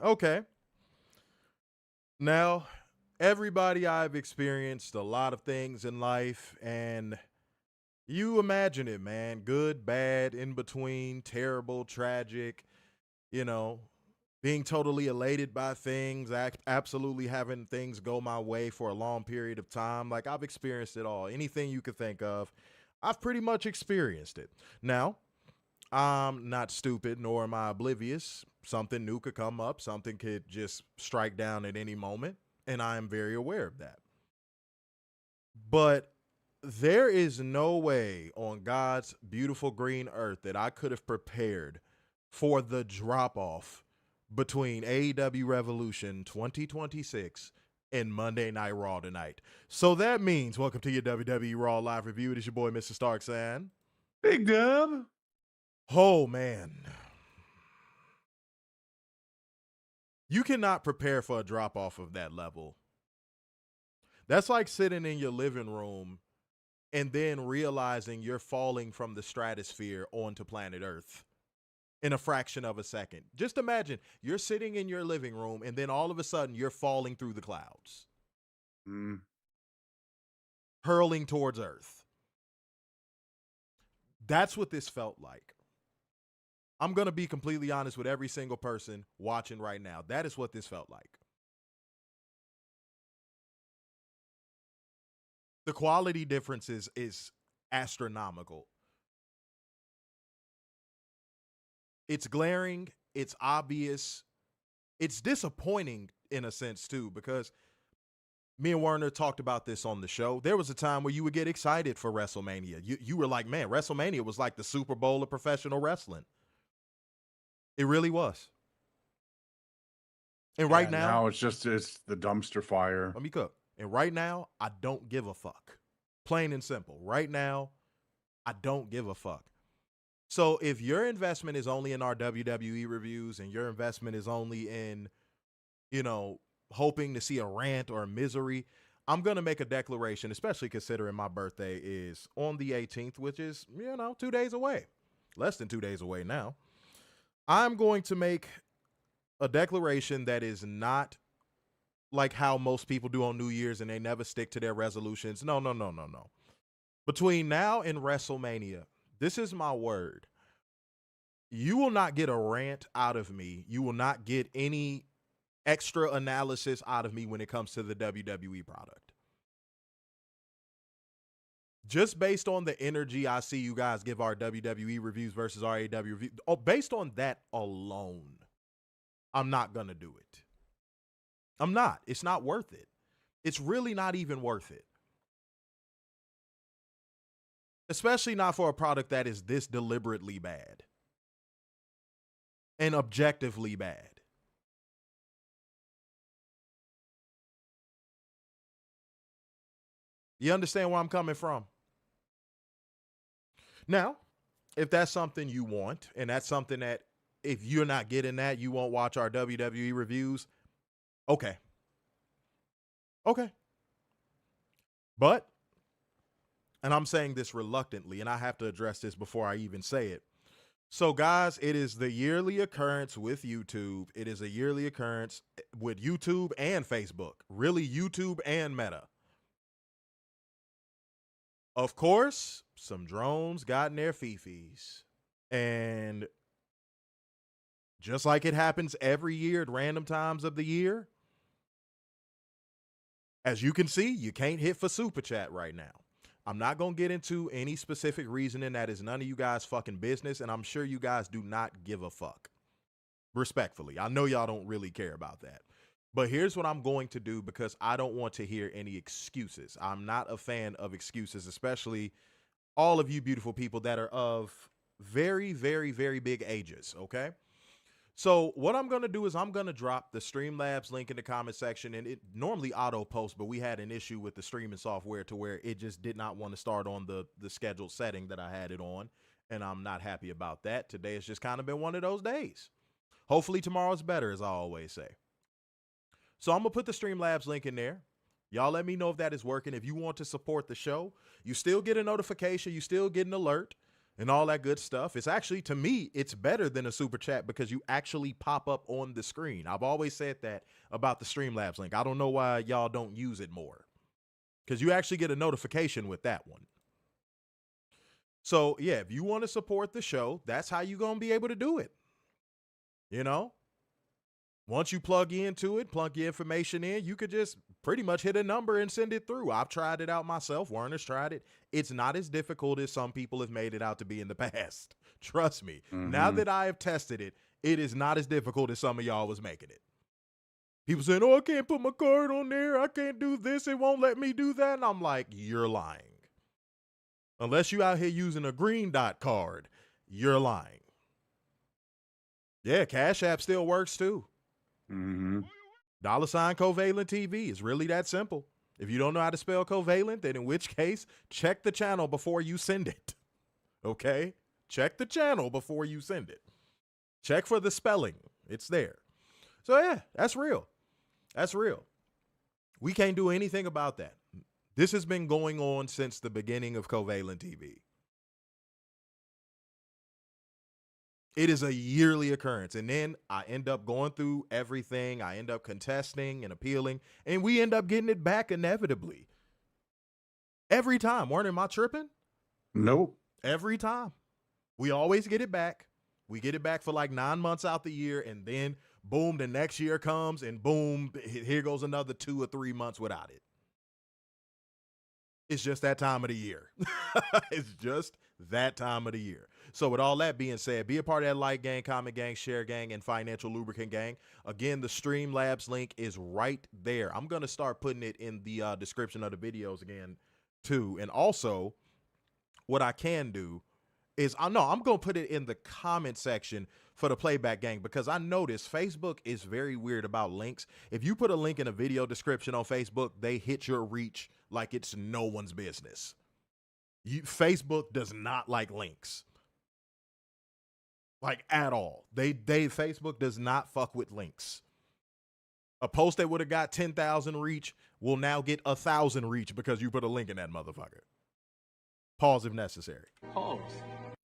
Okay. Now, everybody, I've experienced a lot of things in life, and you imagine it, man. Good, bad, in between, terrible, tragic, you know, being totally elated by things, absolutely having things go my way for a long period of time. Like, I've experienced it all. Anything you could think of, I've pretty much experienced it. Now, I'm not stupid, nor am I oblivious. Something new could come up. Something could just strike down at any moment, and I am very aware of that. But there is no way on God's beautiful green earth that I could have prepared for the drop-off between AEW Revolution 2026 and Monday Night Raw tonight. So that means, welcome to your WWE Raw live review. It is your boy, Mr. Starksan. Big Dub. Oh, man. You cannot prepare for a drop-off of that level. That's like sitting in your living room and then realizing you're falling from the stratosphere onto planet Earth in a fraction of a second. Just imagine you're sitting in your living room and then all of a sudden you're falling through the clouds. Hurling towards Earth. That's what this felt like. I'm going to be completely honest with every single person watching right now. That is what this felt like. The quality difference is astronomical. It's glaring. It's obvious. It's disappointing in a sense, too, because me and Werner talked about this on the show. There was a time where you would get excited for WrestleMania. You were like, man, WrestleMania was like the Super Bowl of professional wrestling. It really was. And right now it's the dumpster fire. Let me cook. And right now, I don't give a fuck. Plain and simple. Right now, I don't give a fuck. So if your investment is only in our WWE reviews and your investment is only in, hoping to see a rant or a misery, I'm going to make a declaration, especially considering my birthday is on the 18th, which is, 2 days away. Less than 2 days away now. I'm going to make a declaration that is not like how most people do on New Year's and they never stick to their resolutions. No. Between now and WrestleMania, this is my word. You will not get a rant out of me. You will not get any extra analysis out of me when it comes to the WWE product. Just based on the energy I see you guys give our WWE reviews versus our AEW reviews, based on that alone, I'm not going to do it. I'm not. It's not worth it. It's really not even worth it. Especially not for a product that is this deliberately bad. And objectively bad. You understand where I'm coming from? Now, if that's something you want, and that's something that if you're not getting that, you won't watch our WWE reviews, okay. But, and I'm saying this reluctantly, and I have to address this before I even say it. So, guys, it is the yearly occurrence with YouTube. It is a yearly occurrence with YouTube and Facebook. Really, YouTube and Meta. Of course, some drones got in their fifis. And just like it happens every year at random times of the year, as you can see, you can't hit for Super Chat right now. I'm not going to get into any specific reasoning. That is none of you guys' fucking business, and I'm sure you guys do not give a fuck. Respectfully. I know y'all don't really care about that. But here's what I'm going to do because I don't want to hear any excuses. I'm not a fan of excuses, especially all of you beautiful people that are of very, very, very big ages, okay? So what I'm going to do is I'm going to drop the Streamlabs link in the comment section, and it normally auto posts, but we had an issue with the streaming software to where it just did not want to start on the scheduled setting that I had it on, and I'm not happy about that. Today has just kind of been one of those days. Hopefully tomorrow's better, as I always say. So I'm going to put the Streamlabs link in there. Y'all let me know if that is working. If you want to support the show, you still get a notification, you still get an alert, and all that good stuff. It's actually, to me, it's better than a super chat because you actually pop up on the screen. I've always said that about the Streamlabs link. I don't know why y'all don't use it more, because you actually get a notification with that one. So, yeah, if you want to support the show, that's how you're going to be able to do it. You know? Once you plug into it, plug your information in, you could just pretty much hit a number and send it through. I've tried it out myself. Werner's tried it. It's not as difficult as some people have made it out to be in the past. Trust me. Now that I have tested it, it is not as difficult as some of y'all was making it. People saying, oh, I can't put my card on there. I can't do this. It won't let me do that. And I'm like, you're lying. Unless you out here using a green dot card, you're lying. Yeah, Cash App still works too. $sign Covalent TV. It's really that simple. If you don't know how to spell covalent, then in which case, check the channel before you send it. Okay? Check the channel before you send it. Check for the spelling. It's there. So yeah, that's real. That's real. We can't do anything about that. This has been going on since the beginning of Covalent TV. It is a yearly occurrence. And then I end up going through everything. I end up contesting and appealing, and we end up getting it back inevitably. Every time. Weren't am I tripping? Nope. Every time. We always get it back. We get it back for like 9 months out the year, and then boom, the next year comes, and boom, here goes another 2 or 3 months without it. It's just that time of the year. It's just that time of the year. So with all that being said, be a part of that like gang, comment gang, share gang, and financial lubricant gang. Again, the Streamlabs link is right there. I'm going to start putting it in the description of the videos again, too. And also, what I can do is, I'm going to put it in the comment section for the playback gang, because I noticed Facebook is very weird about links. If you put a link in a video description on Facebook, they hit your reach like it's no one's business. Facebook does not like links. Like at all. Facebook does not fuck with links. A post that would have got 10,000 reach will now get 1,000 reach because you put a link in that motherfucker. Pause if necessary. Pause.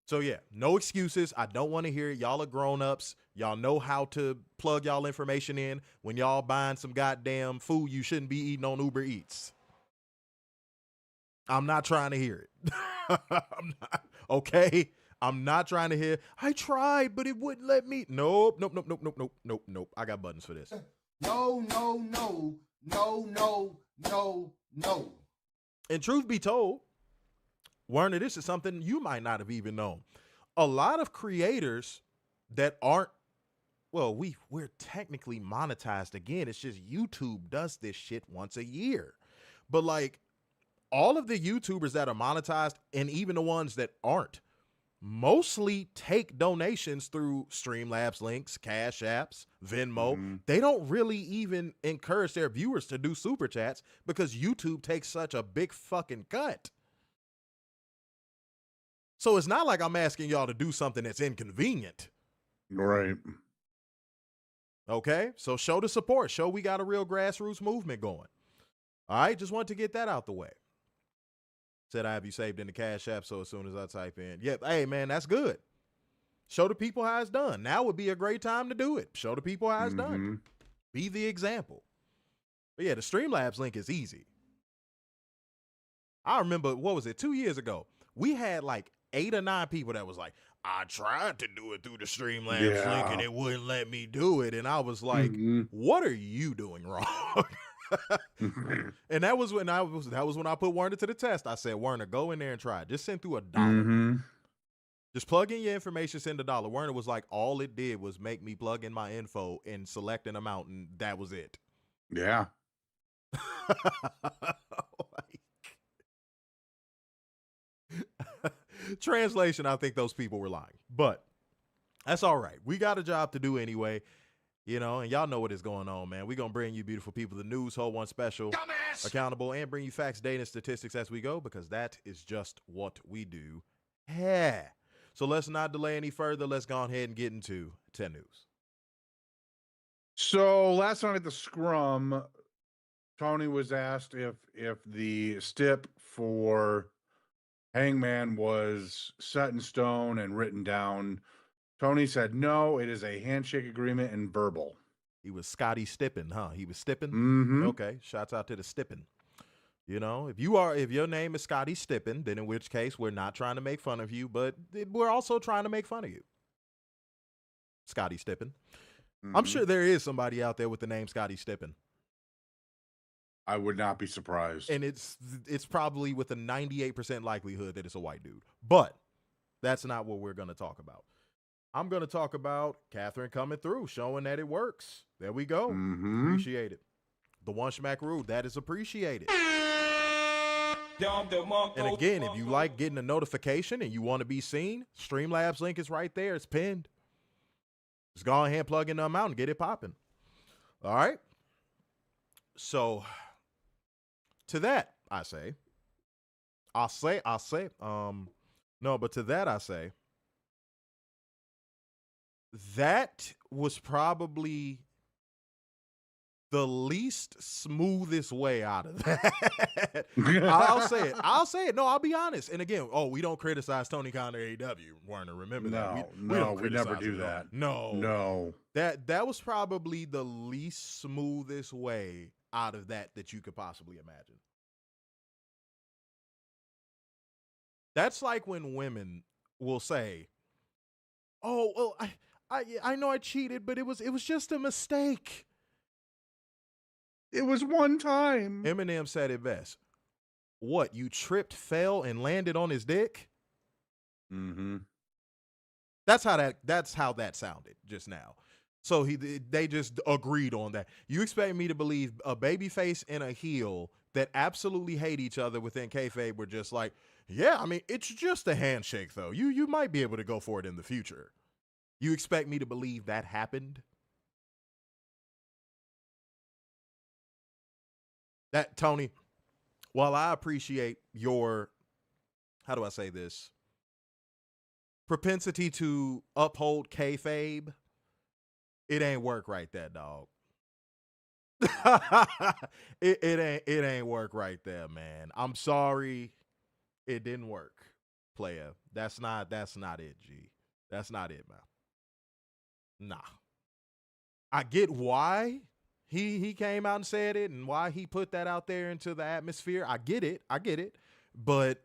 So yeah, no excuses. I don't want to hear it. Y'all are grown-ups. Y'all know how to plug y'all information in when y'all buying some goddamn food you shouldn't be eating on Uber Eats. I'm not trying to hear it. I'm not, okay? I'm not trying to hear, I tried, but it wouldn't let me. Nope. I got buttons for this. No. And truth be told, Werner, this is something you might not have even known. A lot of creators that aren't, well, we're technically monetized again. It's just YouTube does this shit once a year. But like all of the YouTubers that are monetized, and even the ones that aren't, mostly take donations through Streamlabs links, Cash Apps, Venmo. They don't really even encourage their viewers to do super chats because YouTube takes such a big fucking cut. So it's not like I'm asking y'all to do something that's inconvenient. Right. Okay? So show the support. Show we got a real grassroots movement going. All right? Just wanted to get that out the way. Said I have you saved in the Cash App, so as soon as I type in, yep, hey, man, that's good. Show the people how it's done. Now would be a great time to do it. Show the people how it's done. Be the example. But yeah, the Streamlabs link is easy. I remember, what was it, 2 years ago? We had like 8 or 9 people that was like, I tried to do it through the Streamlabs link and it wouldn't let me do it. And I was like, what are you doing wrong? And that was when I put Werner to the test. I said, Werner, go in there and try it. Just send through $1. Just plug in your information, send $1. Werner was like, all it did was make me plug in my info and select an amount, and that was it. Yeah. Translation, I think those people were lying. But that's all right. We got a job to do anyway. You know, and y'all know what is going on, man. We're going to bring you beautiful people the news, whole one special, Dumbass! accountable, and bring you facts, data, and statistics as we go, because that is just what we do. Yeah. So let's not delay any further. Let's go ahead and get into 10 news. So last night at the scrum, Tony was asked if the stip for Hangman was set in stone and written down. Tony said, no, it is a handshake agreement and verbal. He was Scotty Stippin, huh? He was Stippin? Mm-hmm. Okay, shouts out to the Stippin. You know, if your name is Scotty Stippin, then in which case we're not trying to make fun of you, but we're also trying to make fun of you. Scotty Stippin. Mm-hmm. I'm sure there is somebody out there with the name Scotty Stippin. I would not be surprised. And it's probably with a 98% likelihood that it's a white dude. But that's not what we're going to talk about. I'm going to talk about Catherine coming through, showing that it works. There we go. Mm-hmm. Appreciate it. The one schmack rule, that is appreciated. And again, if you like getting a notification and you want to be seen, Streamlabs link is right there. It's pinned. Just go ahead and plug in them out and get it popping. All right. So to that, I say, that was probably the least smoothest way out of that. I'll say it. No, I'll be honest. And again, we don't criticize Tony Khan or AEW, Warner. Remember that. We never do that. No. That was probably the least smoothest way out of that you could possibly imagine. That's like when women will say, "Oh, well, I know I cheated, but it was just a mistake. It was one time." Eminem said it best. What, you tripped, fell, and landed on his dick? Mm-hmm. That's how that sounded just now. So they just agreed on that. You expect me to believe a babyface and a heel that absolutely hate each other within kayfabe were just like, yeah, I mean, it's just a handshake, though. You might be able to go for it in the future. You expect me to believe that happened? That, Tony, while I appreciate your, how do I say this, propensity to uphold kayfabe, it ain't work right there, dog. it ain't work right there, man. I'm sorry, it didn't work, player. That's not it, G. That's not it, man. Nah. I get why he came out and said it and why he put that out there into the atmosphere. I get it. But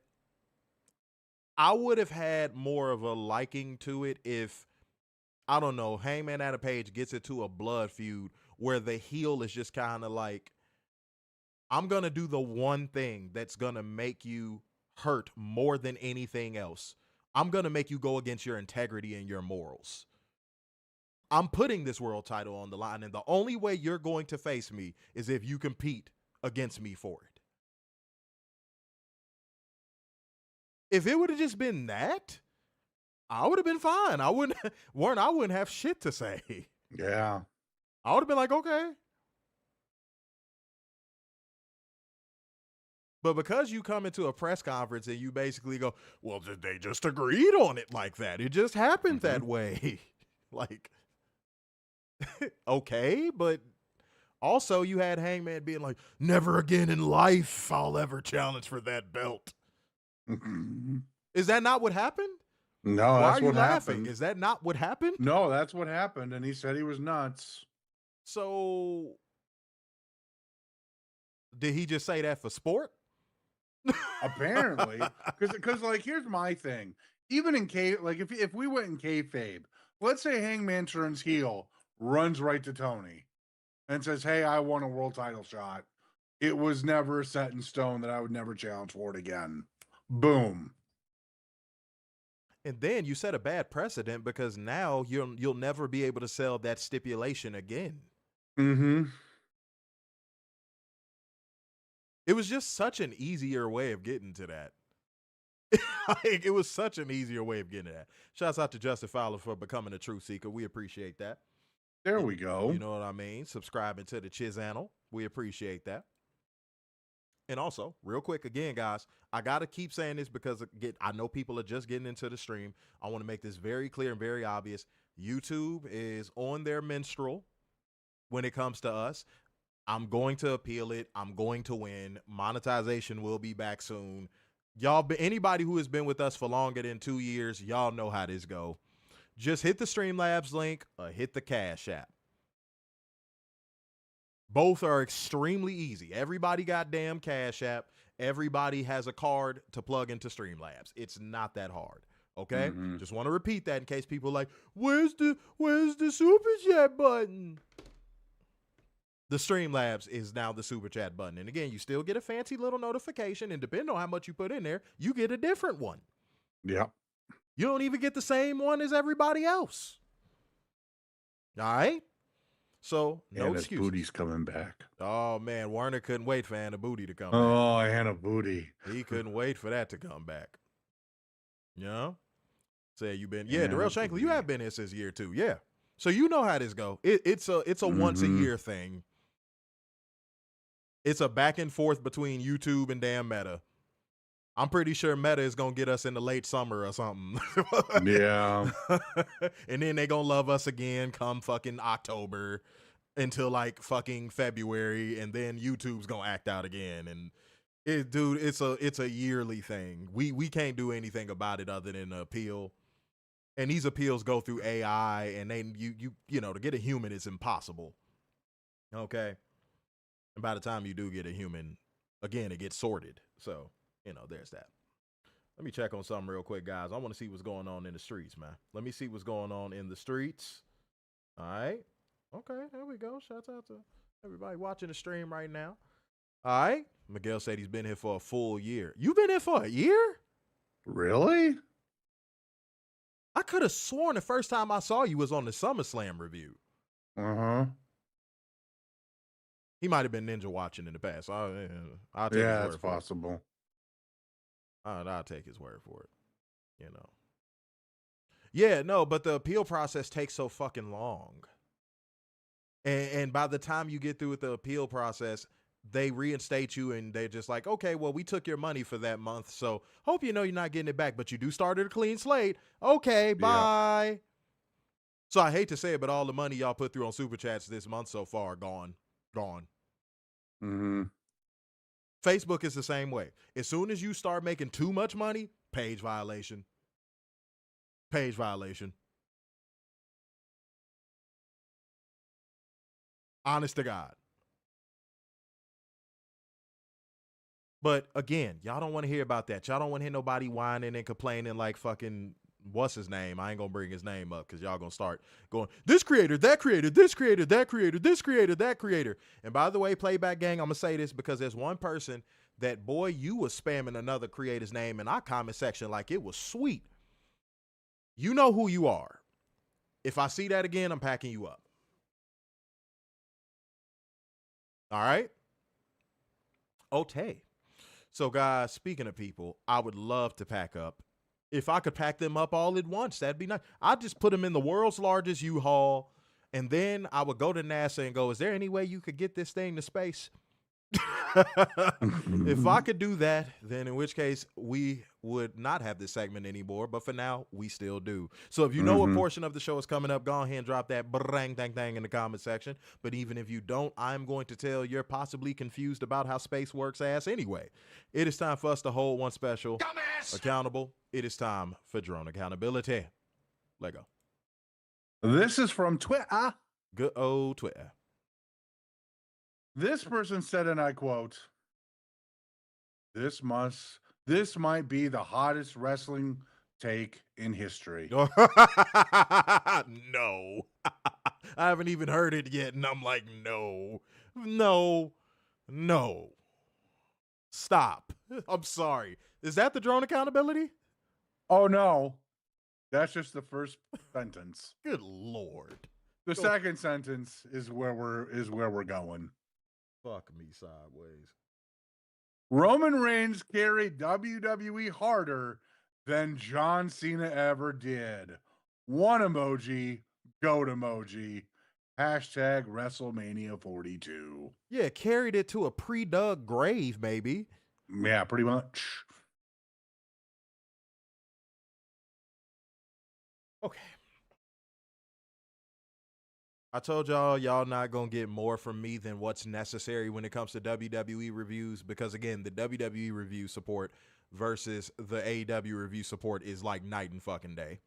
I would have had more of a liking to it if, I don't know, Hangman Adam Page gets into a blood feud where the heel is just kind of like, I'm going to do the one thing that's going to make you hurt more than anything else. I'm going to make you go against your integrity and your morals. I'm putting this world title on the line, and the only way you're going to face me is if you compete against me for it. If it would have just been that, I would have been fine. I wouldn't have shit to say. Yeah. I would have been like, okay. But because you come into a press conference and you basically go, well, they just agreed on it like that. It just happened that way. Like, okay, but also you had Hangman being like, never again in life I'll ever challenge for that belt. Is that not what happened? No, Why that's are you what laughing? happened. Is that not what happened? No, that's what happened, and he said he was nuts. So did he just say that for sport? Apparently, because like, here's my thing. Even in if we went in kayfabe, let's say Hangman turns heel, runs right to Tony, and says, "Hey, I won a world title shot. It was never set in stone that I would never challenge for it again." Boom. And then you set a bad precedent because now you'll never be able to sell that stipulation again. Mm-hmm. It was just such an easier way of getting to that. Like, it was such an easier way of getting that. Shouts out to Justin Fowler for becoming a truth seeker. We appreciate that. There we go. You know what I mean? Subscribing to the channel. We appreciate that. And also, real quick, again, guys, I got to keep saying this because I know people are just getting into the stream. I want to make this very clear and very obvious. YouTube is on their minstrel when it comes to us. I'm going to appeal it. I'm going to win. Monetization will be back soon. Y'all, anybody who has been with us for longer than 2 years, y'all know how this go. Just hit the Streamlabs link or hit the Cash App. Both are extremely easy. Everybody got damn Cash App. Everybody has a card to plug into Streamlabs. It's not that hard. Okay? Just want to repeat that in case people are like, where's the Super Chat button? The Streamlabs is now the Super Chat button. And again, you still get a fancy little notification, and depending on how much you put in there, you get a different one. Yeah. You don't even get the same one as everybody else. All right? So, no excuses. Booty's coming back. Oh, man. Warner couldn't wait for Anna Booty to come back. Oh, Anna Booty. He couldn't wait for that to come back. You know? Say you been, yeah, Darrell Shankly, you have been here since year 2. Yeah. So you know how this go. It's a once a year thing. It's a back and forth between YouTube and damn Meta. I'm pretty sure Meta is going to get us in the late summer or something. Yeah. And then they going to love us again come fucking October until like fucking February. And then YouTube's going to act out again. And it's a yearly thing. We can't do anything about it other than appeal. And these appeals go through AI, and they you know, to get a human is impossible. Okay. And by the time you do get a human, again, it gets sorted. So, you know, there's that. Let me check on something real quick, guys. I want to see what's going on in the streets, man. Let me see what's going on in the streets. All right. Okay, there we go. Shouts out to everybody watching the stream right now. All right. Miguel said he's been here for a full year. You've been here for a year? Really? I could have sworn the first time I saw you was on the SummerSlam review. Uh-huh. He might have been ninja watching in the past. I'll take his Yeah, word it's for it. possible. I'll take his word for it. You know. Yeah, no, but the appeal process takes so fucking long. And by the time you get through with the appeal process, they reinstate you and they're just like, okay, well, we took your money for that month, so hope you know you're not getting it back, but you do start at a clean slate. Okay, bye. Yeah. So I hate to say it, but all the money y'all put through on Super Chats this month so far, gone. Mm-hmm. Facebook is the same way. As soon as you start making too much money, page violation. Page violation. Honest to God. But again, y'all don't want to hear about that. Y'all don't want to hear nobody whining and complaining like fucking, what's his name? I ain't going to bring his name up because y'all going to start going, this creator, that creator, this creator, that creator, this creator, that creator. And by the way, Playback Gang, I'm going to say this because there's one person that, boy, you was spamming another creator's name in our comment section like it was sweet. You know who you are. If I see that again, I'm packing you up. All right? Okay. So, guys, speaking of people, I would love to pack up. If I could pack them up all at once, that'd be nice. I'd just put them in the world's largest U-Haul, and then I would go to NASA and go, is there any way you could get this thing to space? If I could do that, then in which case we would not have this segment anymore. But for now, we still do. So if you know what portion of the show is coming up, go ahead and drop that brang dang dang in the comment section. But even if you don't, I'm going to tell you're possibly confused about how space works ass anyway. It is time for us to hold one special accountable. It is time for drone accountability. Lego. This is from Twitter. Good old Twitter. This person said, and I quote, this might be the hottest wrestling take in history. No. I haven't even heard it yet, and I'm like, no. Stop. I'm sorry. Is that the drone accountability? Oh, no. That's just the first sentence. Good Lord. The second sentence is where we're going. Fuck me sideways. Roman Reigns carried WWE harder than John Cena ever did. One emoji, goat emoji. Hashtag WrestleMania 42. Yeah, carried it to a pre-dug grave, maybe. Yeah, pretty much. Okay. I told y'all not going to get more from me than what's necessary when it comes to WWE reviews because, again, the WWE review support versus the AEW review support is like night and fucking day.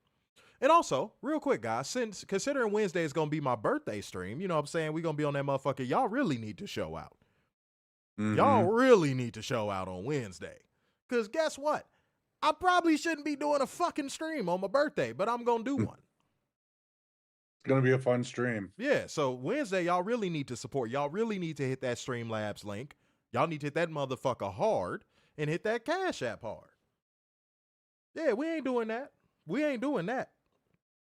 And also, real quick, guys, since considering Wednesday is going to be my birthday stream, you know what I'm saying? We're going to be on that motherfucker. Y'all really need to show out. Mm-hmm. Y'all really need to show out on Wednesday. Because guess what? I probably shouldn't be doing a fucking stream on my birthday, but I'm going to do one. It's going to be a fun stream. Yeah, so Wednesday, y'all really need to support. Y'all really need to hit that Streamlabs link. Y'all need to hit that motherfucker hard and hit that Cash App hard. Yeah, we ain't doing that. We ain't doing that.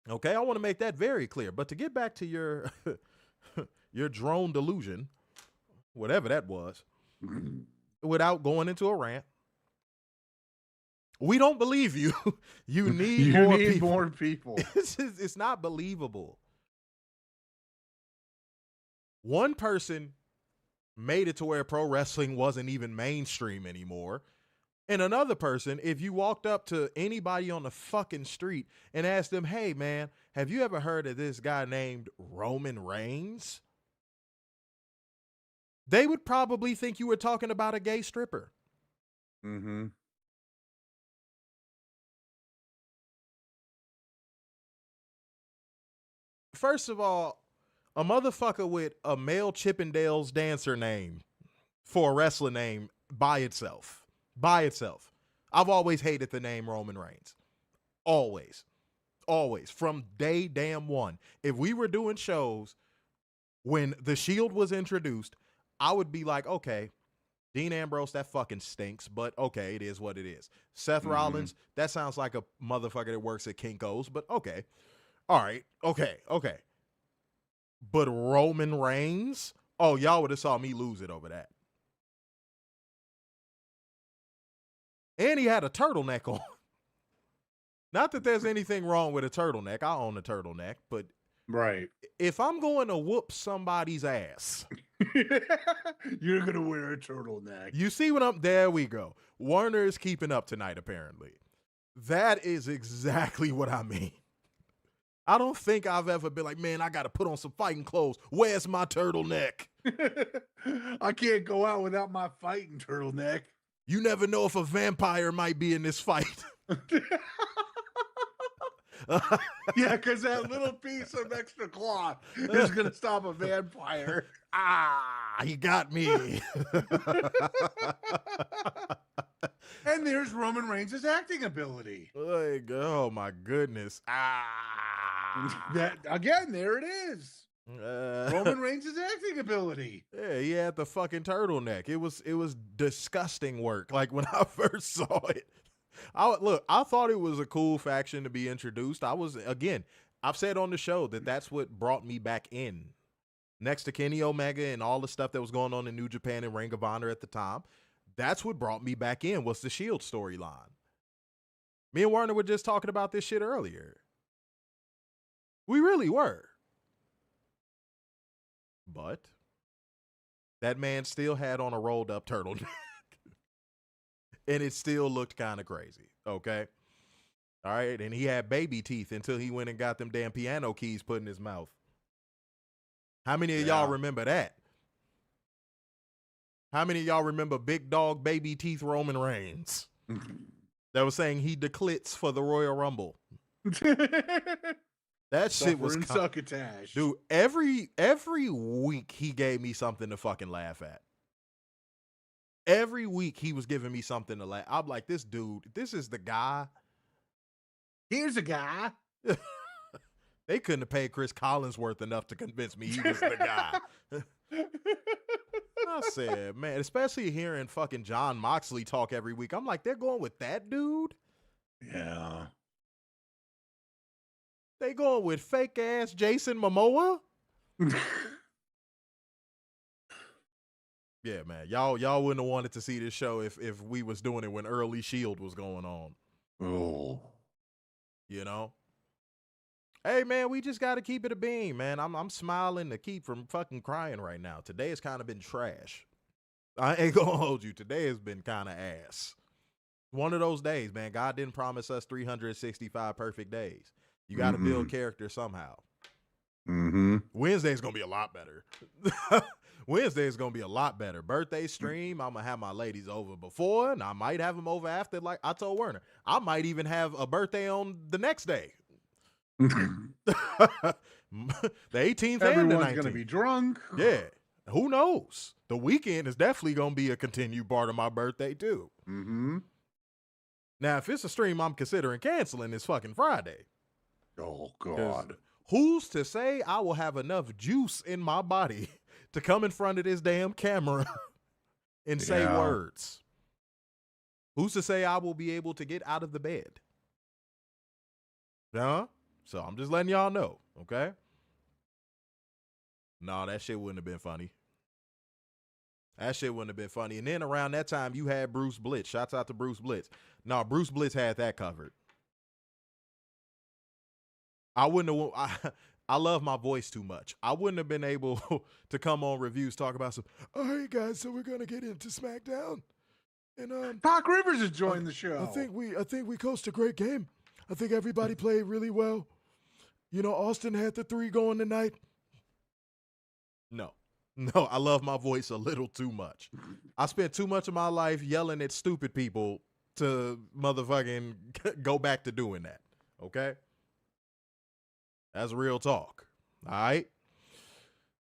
Okay, I want to make that very clear. But to get back to your your drone delusion, whatever that was, without going into a rant, we don't believe you. You need more people. It's not believable. One person made it to where pro wrestling wasn't even mainstream anymore. And another person, if you walked up to anybody on the fucking street and asked them, hey, man, have you ever heard of this guy named Roman Reigns? They would probably think you were talking about a gay stripper. Mm-hmm. First of all, a motherfucker with a male Chippendales dancer name for a wrestler name by itself. I've always hated the name Roman Reigns. Always. From day damn one. If we were doing shows when the Shield was introduced, I would be like, okay, Dean Ambrose, that fucking stinks, but okay, it is what it is. Seth Rollins, that sounds like a motherfucker that works at Kinko's, but okay. All right, okay. But Roman Reigns? Oh, y'all would have saw me lose it over that. And he had a turtleneck on. Not that there's anything wrong with a turtleneck. I own a turtleneck, but right. If I'm going to whoop somebody's ass, you're going to wear a turtleneck. You see what I'm... There we go. Warner is keeping up tonight, apparently. That is exactly what I mean. I don't think I've ever been like, man, I got to put on some fighting clothes. Where's my turtleneck? I can't go out without my fighting turtleneck. You never know if a vampire might be in this fight. Yeah, because that little piece of extra cloth is going to stop a vampire. He got me. And there's Roman Reigns' acting ability. Like, oh my goodness. That again, there it is. Roman Reigns' acting ability. Yeah, he had the fucking turtleneck. It was disgusting work. Like when I first saw it, I thought it was a cool faction to be introduced. I've said on the show that's what brought me back in. Next to Kenny Omega and all the stuff that was going on in New Japan and Ring of Honor at the time, that's what brought me back in was the Shield storyline. Me and Warner were just talking about this shit earlier. We really were. But that man still had on a rolled up turtleneck. And it still looked kind of crazy. Okay. All right. And he had baby teeth until he went and got them damn piano keys put in his mouth. How many of y'all remember that? How many of y'all remember big dog baby teeth Roman Reigns? That was saying he declits for the Royal Rumble. That shit was succotash. Dude, every week he gave me something to fucking laugh at. Every week he was giving me something to laugh. I'm like, this dude, this is the guy. Here's a guy. They couldn't have paid Chris Collinsworth enough to convince me he was the guy. I said, man, especially hearing fucking John Moxley talk every week. I'm like, they're going with that dude? Yeah. They going with fake ass Jason Momoa? Yeah, man. Y'all wouldn't have wanted to see this show if we was doing it when early Shield was going on. Oh. You know? Hey, man, we just got to keep it a beam, man. I'm smiling to keep from fucking crying right now. Today has kind of been trash. I ain't gonna hold you. Today has been kind of ass. One of those days, man. God didn't promise us 365 perfect days. You got to build character somehow. Wednesday's going to be a lot better. Wednesday is going to be a lot better. Birthday stream, I'm going to have my ladies over before, and I might have them over after, like I told Werner. I might even have a birthday on the next day. The 18th Everyone's and the 19th. going to be drunk. Yeah. Who knows? The weekend is definitely going to be a continued part of my birthday, too. Now, if it's a stream I'm considering canceling, it's fucking Friday. Oh, God. Who's to say I will have enough juice in my body to come in front of this damn camera and say words? Who's to say I will be able to get out of the bed? Huh? So I'm just letting y'all know, okay? No, that shit wouldn't have been funny. That shit wouldn't have been funny. And then around that time, you had Bruce Blitz. Shouts out to Bruce Blitz. No, Bruce Blitz had that covered. I wouldn't have. I love my voice too much. I wouldn't have been able to come on reviews, talk about some. All right, guys, so we're gonna get into SmackDown, and Doc Rivers is joining the show. I think we coached a great game. I think everybody played really well. You know, Austin had the 3 going tonight. No, I love my voice a little too much. I spent too much of my life yelling at stupid people to motherfucking go back to doing that. Okay. That's real talk. All right.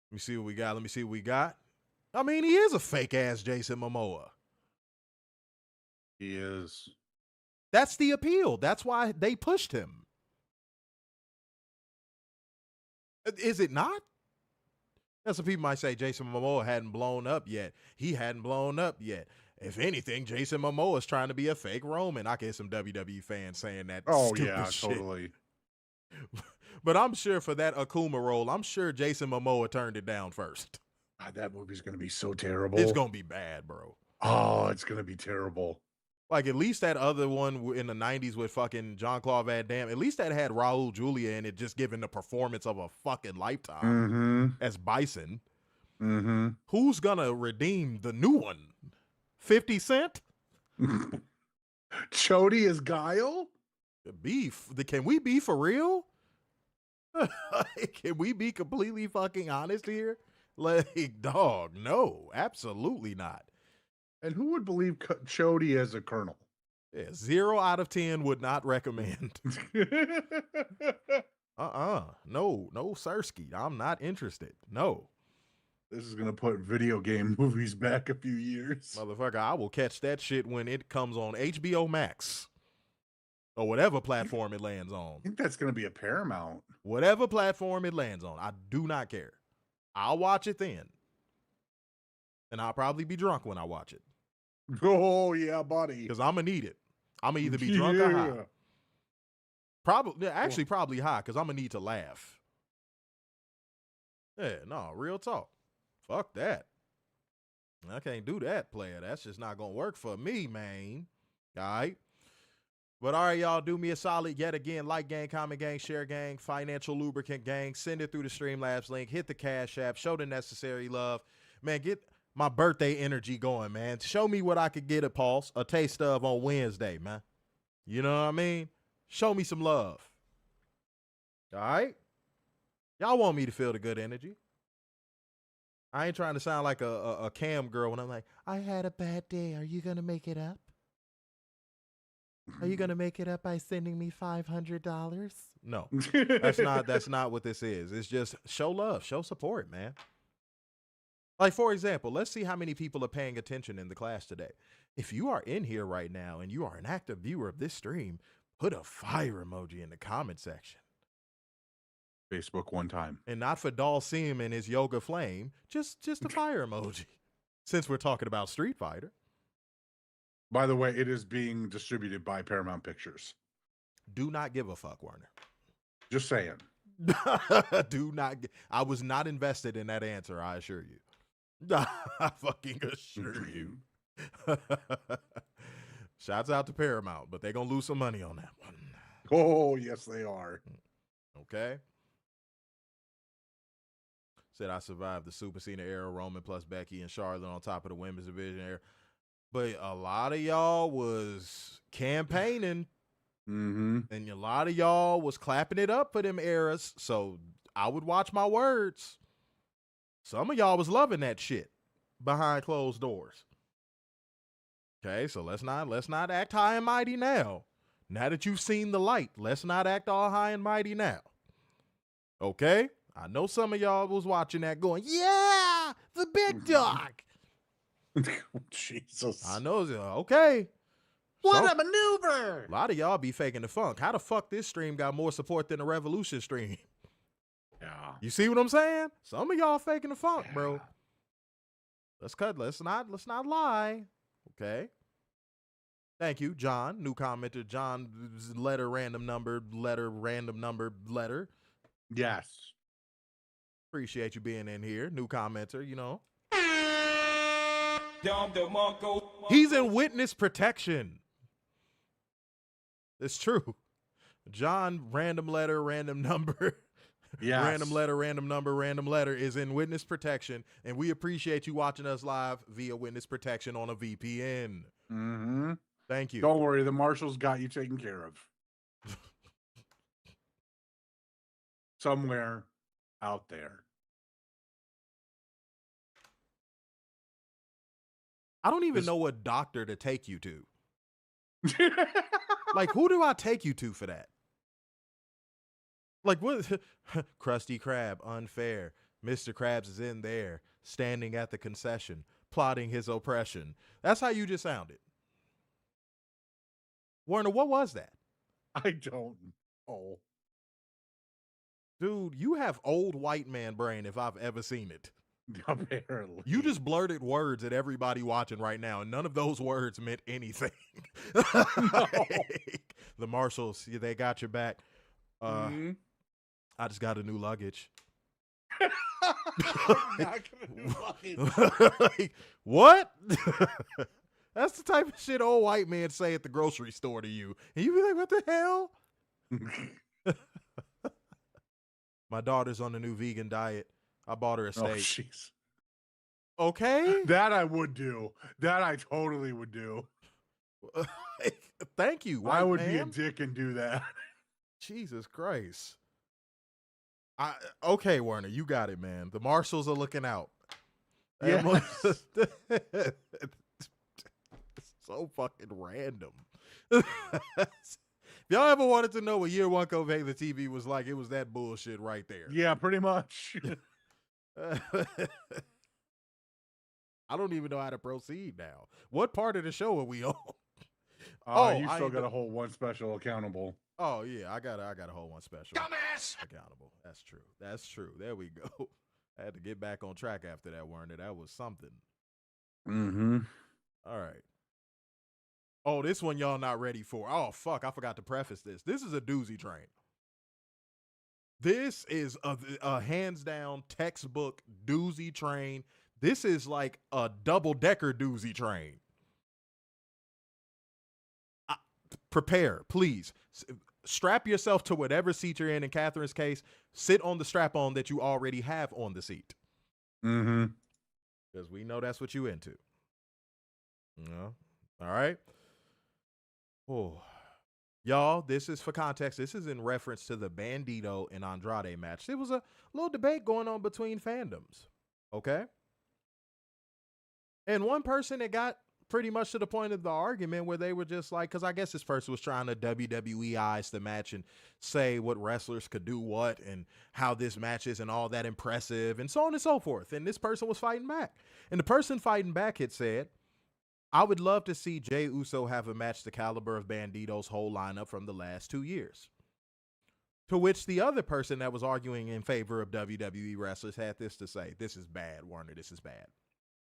Let me see what we got. I mean, he is a fake ass Jason Momoa. He is. That's the appeal. That's why they pushed him. Is it not? That's what people might say. Jason Momoa hadn't blown up yet. He hadn't blown up yet. If anything, Jason Momoa is trying to be a fake Roman. I get some WWE fans saying that. Oh, stupid yeah, shit. totally. But I'm sure for that Akuma role, I'm sure Jason Momoa turned it down first. God, that movie's going to be so terrible. It's going to be bad, bro. Oh, it's going to be terrible. Like, at least that other one in the 90s with fucking Jean-Claude Van Damme, at least that had Raul Julia in it, just giving the performance of a fucking lifetime as Bison. Who's going to redeem the new one? 50 Cent? Chody is Guile? Can we be for real? Can we be completely fucking honest here? Like, dog, no, absolutely not. And who would believe Chody as a colonel? Yeah, 0 out of 10 would not recommend. No, Sirski. I'm not interested. No. This is going to put video game movies back a few years. Motherfucker, I will catch that shit when it comes on HBO Max. Or whatever platform it lands on. I think that's going to be a Paramount. Whatever platform it lands on. I do not care. I'll watch it then. And I'll probably be drunk when I watch it. Oh, yeah, buddy. Because I'm going to need it. I'm going to either be drunk or high. Probably high, because I'm going to need to laugh. Yeah, no, real talk. Fuck that. I can't do that, player. That's just not going to work for me, man. All right? But all right, y'all, do me a solid yet again. Like gang, comment gang, share gang, financial lubricant gang. Send it through the Streamlabs link. Hit the Cash App. Show the necessary love. Man, get my birthday energy going, man. Show me what I could get a taste of on Wednesday, man. You know what I mean? Show me some love. All right? Y'all want me to feel the good energy. I ain't trying to sound like a cam girl when I'm like, I had a bad day. Are you going to make it up? Are you going to make it up by sending me $500? No, that's not what this is. It's just show love, show support, man. Like, for example, let's see how many people are paying attention in the class today. If you are in here right now and you are an active viewer of this stream, put a fire emoji in the comment section. Facebook one time. And not for Dalsim and his yoga flame, just a fire emoji. Since we're talking about Street Fighter. By the way, it is being distributed by Paramount Pictures. Do not give a fuck, Werner. Just saying. I was not invested in that answer, I assure you. I fucking assure you. Shouts out to Paramount, but they're going to lose some money on that one. Oh, yes, they are. Okay. Said I survived the Super Cena era, Roman plus Becky and Charlotte on top of the women's division era. But a lot of y'all was campaigning. Mm-hmm. And a lot of y'all was clapping it up for them eras. So I would watch my words. Some of y'all was loving that shit behind closed doors. Okay, so let's not act high and mighty now. Now that you've seen the light, let's not act all high and mighty now. Okay? I know some of y'all was watching that going, yeah, the big dog. Jesus. I know. Okay. What a maneuver. A lot of y'all be faking the funk. How the fuck this stream got more support than the Revolution stream? Yeah. You see what I'm saying? Some of y'all faking the funk, bro. Let's not lie. Okay. Thank you, John. New commenter, John, random number. Yes. Appreciate you being in here. New commenter, you know. He's in witness protection. It's true. John, random letter, random number. Yes. Random letter is in witness protection, and we appreciate you watching us live via witness protection on a VPN. Mm-hmm. Thank you. Don't worry, the marshals got you taken care of. Somewhere out there. I don't even know what doctor to take you to. Like, who do I take you to for that? Like, what? Krusty Krab, unfair. Mr. Krabs is in there, standing at the concession, plotting his oppression. That's how you just sounded. Warner, what was that? I don't know. Dude, you have old white man brain if I've ever seen it. Apparently. You just blurted words at everybody watching right now, and none of those words meant anything. Like, the marshals, they got your back. Mm-hmm. I just got a new luggage. Like, what? That's the type of shit old white men say at the grocery store to you. And you be like, what the hell? My daughter's on the new vegan diet. I bought her a steak. Oh, jeez. Okay. That I would do. That I totally would do. Thank you. I would man. be a dick and do that. Jesus Christ. Okay, Warner, you got it, man. The marshals are looking out. Yes. So fucking random. If y'all ever wanted to know what year one Covega TV was like, it was that bullshit right there. Yeah, pretty much. I don't even know how to proceed now. What part of the show are we on? You still got a whole one special accountable. Oh yeah, I got a whole one special. Dumbass! Accountable. That's true. That's true. There we go. I had to get back on track after that, Werner. That was something. Mm-hmm. All right. Oh, this one y'all not ready for. Oh, fuck. I forgot to preface this. This is a doozy train. This is a hands down textbook doozy train. This is like a double-decker doozy train. Prepare, please. Strap yourself to whatever seat you're in Catherine's case. Sit on the strap-on that you already have on the seat. Mm-hmm. Because we know that's what you into. All right. Oh, y'all, this is for context. This is in reference to the Bandito and Andrade match. There was a little debate going on between fandoms. Okay. And one person that got pretty much to the point of the argument where they were just like, because I guess this person was trying to WWE-ize the match and say what wrestlers could do what and how this match isn't all that impressive and so on and so forth. And this person was fighting back. And the person fighting back had said, I would love to see Jey Uso have a match the caliber of Bandito's whole lineup from the last 2 years. To which the other person that was arguing in favor of WWE wrestlers had this to say. This is bad, Warner. This is bad.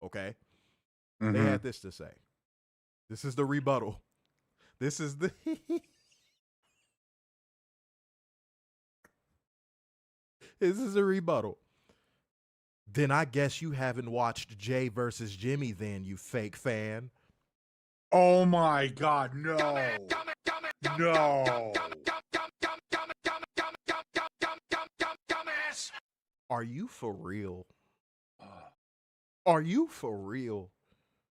Okay? Mm-hmm. They had this to say. This is the rebuttal. This is the... This is a rebuttal. Then I guess you haven't watched Jay versus Jimmy then, you fake fan. Oh my God, no. No. Are you for real? Are you for real?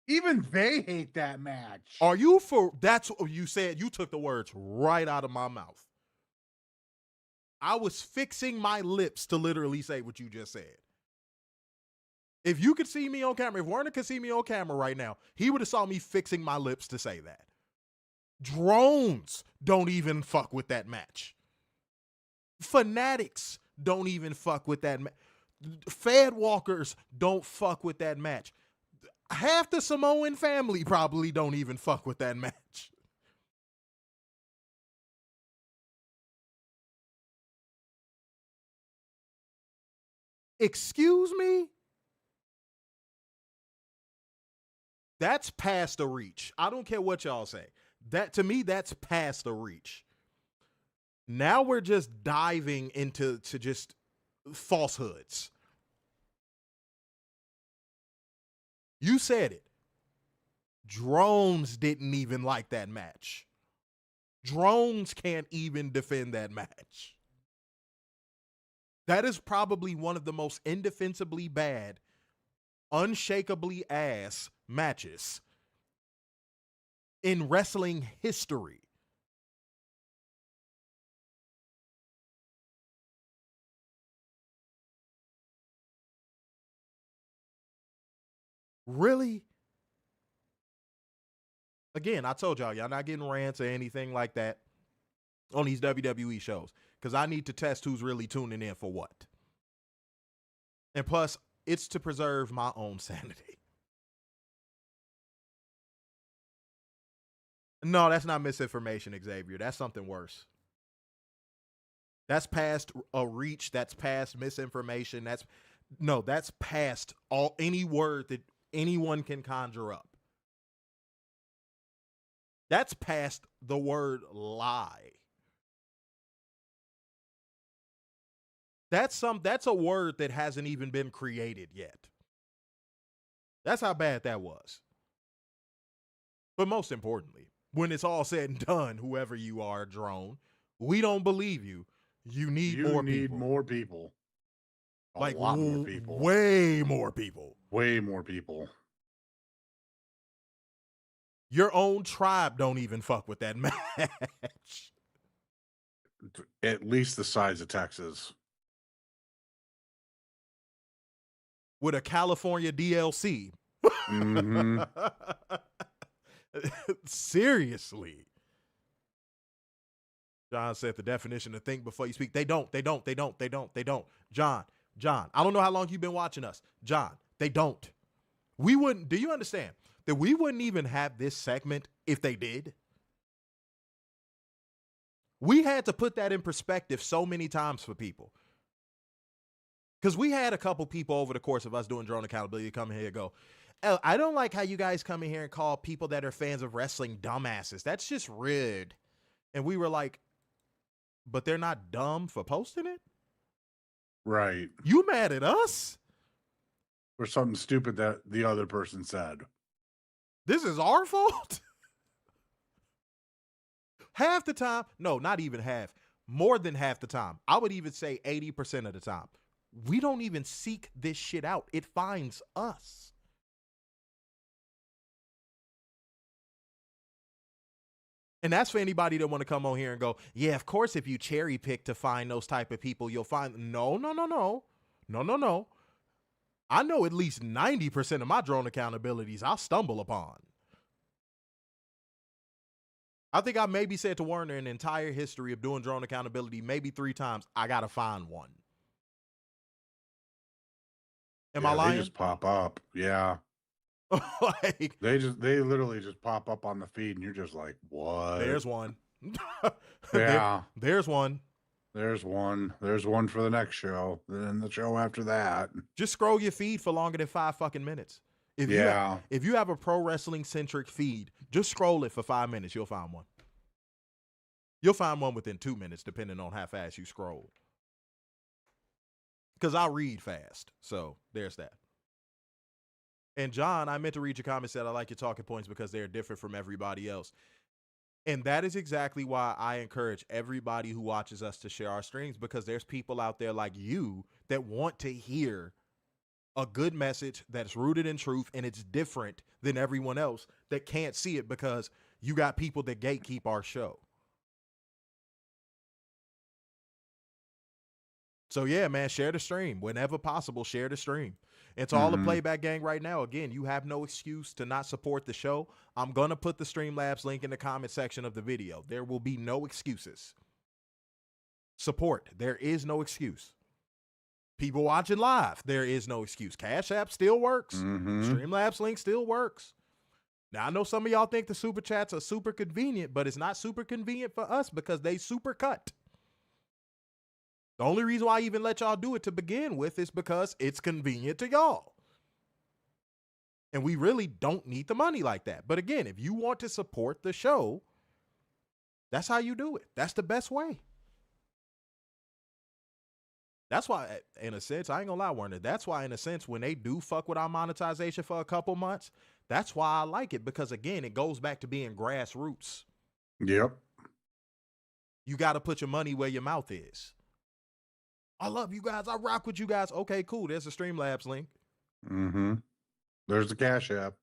Even they hate that match. Are you for, that's what you said, you took the words right out of my mouth. I was fixing my lips to literally say what you just said. If you could see me on camera, if Werner could see me on camera right now, he would have saw me fixing my lips to say that. Drones don't even fuck with that match. Fanatics don't even fuck with that match. Fed walkers don't fuck with that match. Half the Samoan family probably don't even fuck with that match. Excuse me? That's past the reach. I don't care what y'all say. That, to me, that's past the reach. Now we're just diving into just falsehoods. You said it. Drones didn't even like that match. Drones can't even defend that match. That is probably one of the most indefensibly bad, unshakably ass matches in wrestling history. Really? Again, I told y'all not getting rants or anything like that on these WWE shows, because I need to test who's really tuning in for what. And plus, it's to preserve my own sanity. No, that's not misinformation, Xavier. That's something worse. That's past a reach. That's past misinformation. That's past any word that anyone can conjure up. That's past the word lie. That's a word that hasn't even been created yet. That's how bad that was. But most importantly, when it's all said and done, whoever you are, drone, we don't believe you. You need more people. You need more people. A lot more people. Way more people. Way more people. Your own tribe don't even fuck with that match. At least the size of Texas. With a California DLC. Mm-hmm. Seriously. John said the definition of think before you speak. They don't. John, I don't know how long you've been watching us. John, they don't. We wouldn't, do you understand that we wouldn't even have this segment if they did? We had to put that in perspective so many times for people. Because we had a couple people over the course of us doing drone accountability come in here and go, oh, I don't like how you guys come in here and call people that are fans of wrestling dumbasses. That's just rude. And we were like, but they're not dumb for posting it? Right. You mad at us? Or something stupid that the other person said. This is our fault? Half the time, no, not even half, more than half the time, I would even say 80% of the time, we don't even seek this shit out. It finds us. And that's for anybody that want to come on here and go, yeah, of course, if you cherry pick to find those type of people, you'll find, no. I know at least 90% of my drone accountabilities I'll stumble upon. I think I maybe said to Werner in the entire history of doing drone accountability, maybe 3 times, I got to find one. Am I lying? They just pop up. Yeah. Like, they literally just pop up on the feed and you're just like, what? There's one. Yeah. There's one. There's one. There's one for the next show. Then the show after that. Just scroll your feed for longer than 5 fucking minutes. If you have a pro wrestling centric feed, just scroll it for 5 minutes. You'll find one. You'll find one within 2 minutes, depending on how fast you scroll. because I read fast. So there's that. And John, I meant to read your comments that I like your talking points because they're different from everybody else. And that is exactly why I encourage everybody who watches us to share our streams, because there's people out there like you that want to hear a good message that's rooted in truth and it's different than everyone else that can't see it because you got people that gatekeep our show. So yeah, man, share the stream. Whenever possible, share the stream. And to all the playback gang right now, again, you have no excuse to not support the show. I'm going to put the Streamlabs link in the comment section of the video. There will be no excuses. Support. There is no excuse. People watching live, there is no excuse. Cash App still works. Streamlabs link still works. Now, I know some of y'all think the super chats are super convenient, but it's not super convenient for us because they super cut. The only reason why I even let y'all do it to begin with is because it's convenient to y'all. And we really don't need the money like that. But again, if you want to support the show, that's how you do it. That's the best way. That's why, in a sense, I ain't gonna lie, Werner, that's why, in a sense, when they do fuck with our monetization for a couple months, that's why I like it. Because again, it goes back to being grassroots. Yep. You got to put your money where your mouth is. I love you guys. I rock with you guys. Okay, cool. There's a Streamlabs link. There's the Cash App.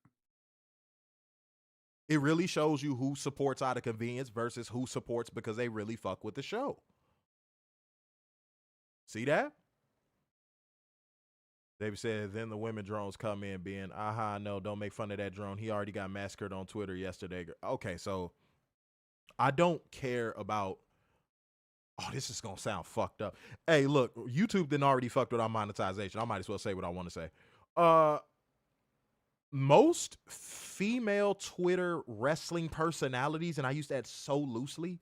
It really shows you who supports out of convenience versus who supports because they really fuck with the show. See that? David said, then the women drones come in being, no, don't make fun of that drone. He already got massacred on Twitter yesterday. Okay, so I don't care about, this is going to sound fucked up. Hey, look, YouTube didn't already fucked with our monetization. I might as well say what I want to say. Most female Twitter wrestling personalities, and I use that so loosely,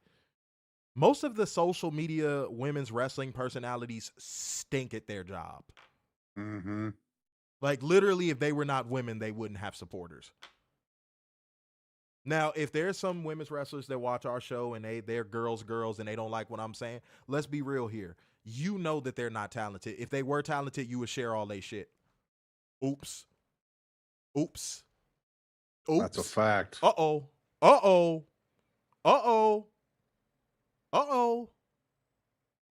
most of the social media women's wrestling personalities stink at their job. Like literally, if they were not women, they wouldn't have supporters. Now, if there's some women's wrestlers that watch our show and they're girls and they don't like what I'm saying, let's be real here. You know that they're not talented. If they were talented, you would share all they shit. Oops. That's a fact. Uh-oh. The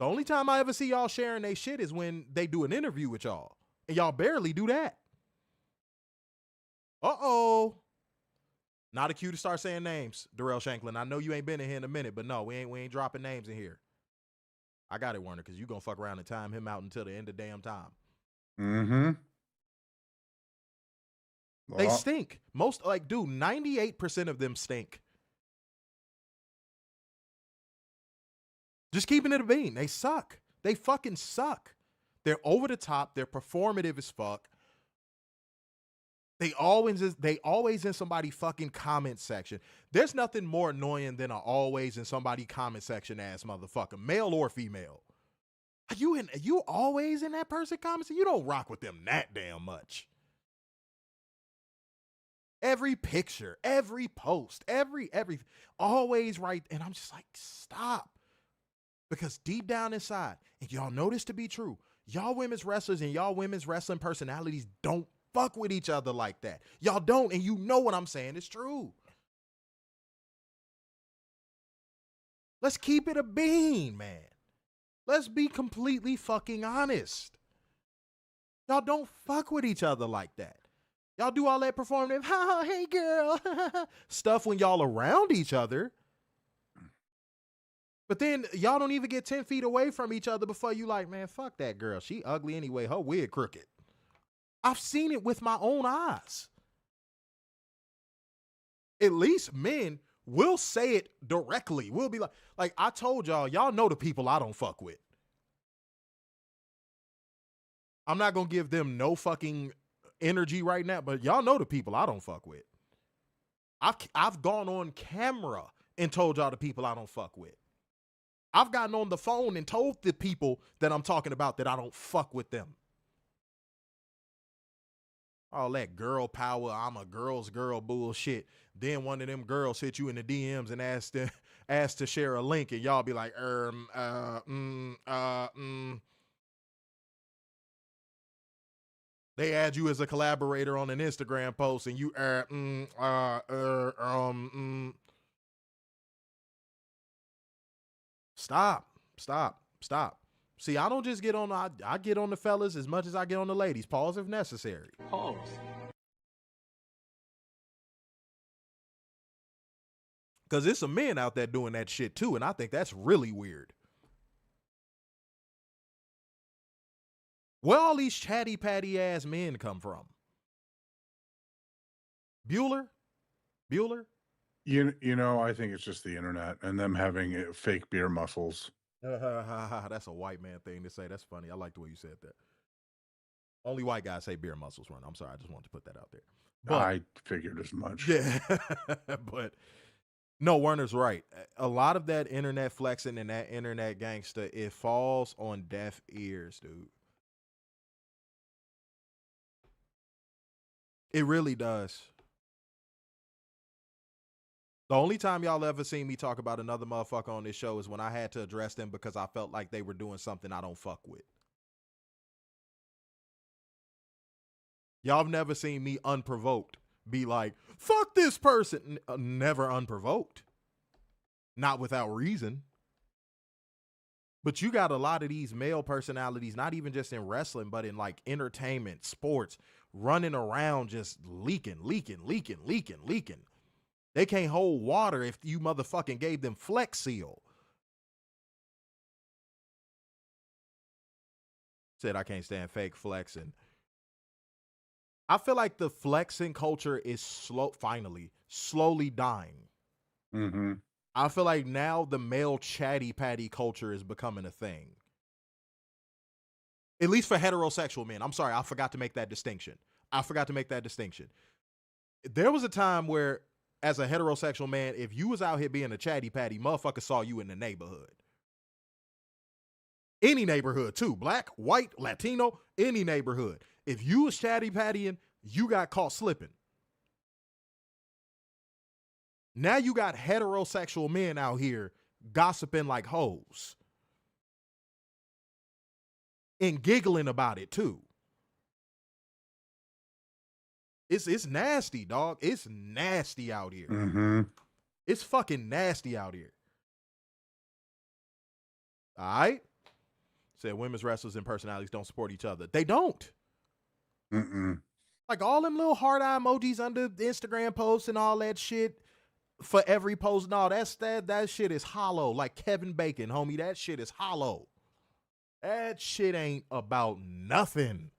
only time I ever see y'all sharing they shit is when they do an interview with y'all. And y'all barely do that. Not a cue to start saying names, Darrell Shanklin. I know you ain't been in here in a minute, but no, we ain't dropping names in here. I got it, Werner, because you gonna fuck around and time him out until the end of damn time. They stink. 98% of them stink. Just keeping it a bean. They suck. They fucking suck. They're over the top. They're performative as fuck. They always in somebody fucking comment section. There's nothing more annoying than a always in somebody comment section ass motherfucker, male or female. Are you always in that person comment section? You don't rock with them that damn much. Every picture, every post, every always right. And I'm just like, stop. Because deep down inside, and y'all know this to be true, y'all women's wrestlers and y'all women's wrestling personalities don't fuck with each other like that. Y'all don't, and you know what I'm saying is true. Let's keep it a bean, man. Let's be completely fucking honest. Y'all don't fuck with each other like that. Y'all do all that performative, hey girl, stuff when y'all around each other. But then y'all don't even get 10 feet away from each other before you like, man, fuck that girl. She ugly anyway. Her wig crooked. I've seen it with my own eyes. At least men will say it directly. We'll be like I told y'all know the people I don't fuck with. I'm not going to give them no fucking energy right now, but y'all know the people I don't fuck with. I've gone on camera and told y'all the people I don't fuck with. I've gotten on the phone and told the people that I'm talking about that I don't fuck with them. All that girl power, I'm a girl's girl bullshit. Then one of them girls hit you in the DMs and asked to share a link, and y'all be like, They add you as a collaborator on an Instagram post and you Stop. See, I don't just get on, I get on the fellas as much as I get on the ladies. Pause if necessary. Pause. Because there's some men out there doing that shit too, and I think that's really weird. Where all these chatty patty ass men come from? Bueller? You know, I think it's just the internet and them having fake beer muscles. That's a white man thing to say. That's funny. I like the way you said that. Only white guys say beer muscles run. I'm sorry. I just wanted to put that out there. But, I figured as much. Yeah. But no, Werner's right. A lot of that internet flexing and that internet gangster, it falls on deaf ears, dude. It really does. The only time y'all ever seen me talk about another motherfucker on this show is when I had to address them because I felt like they were doing something I don't fuck with. Y'all have never seen me unprovoked be like, fuck this person. Never unprovoked. Not without reason. But you got a lot of these male personalities, not even just in wrestling, but in like entertainment, sports, running around just leaking. They can't hold water if you motherfucking gave them Flex Seal. Said I can't stand fake flexing. I feel like the flexing culture is slowly dying. Mm-hmm. I feel like now the male chatty patty culture is becoming a thing. At least for heterosexual men. I'm sorry, I forgot to make that distinction. There was a time where, as a heterosexual man, if you was out here being a chatty patty, motherfucker saw you in the neighborhood. Any neighborhood too. Black, white, Latino, any neighborhood. If you was chatty pattying, you got caught slipping. Now you got heterosexual men out here gossiping like hoes. And giggling about it too. It's nasty, dog. It's nasty out here. Mm-hmm. It's fucking nasty out here. All right? Said women's wrestlers and personalities don't support each other. They don't. Mm-mm. Like all them little heart eye emojis under the Instagram posts and all that shit for every post. No, that shit is hollow. Like Kevin Bacon, homie. That shit is hollow. That shit ain't about nothing.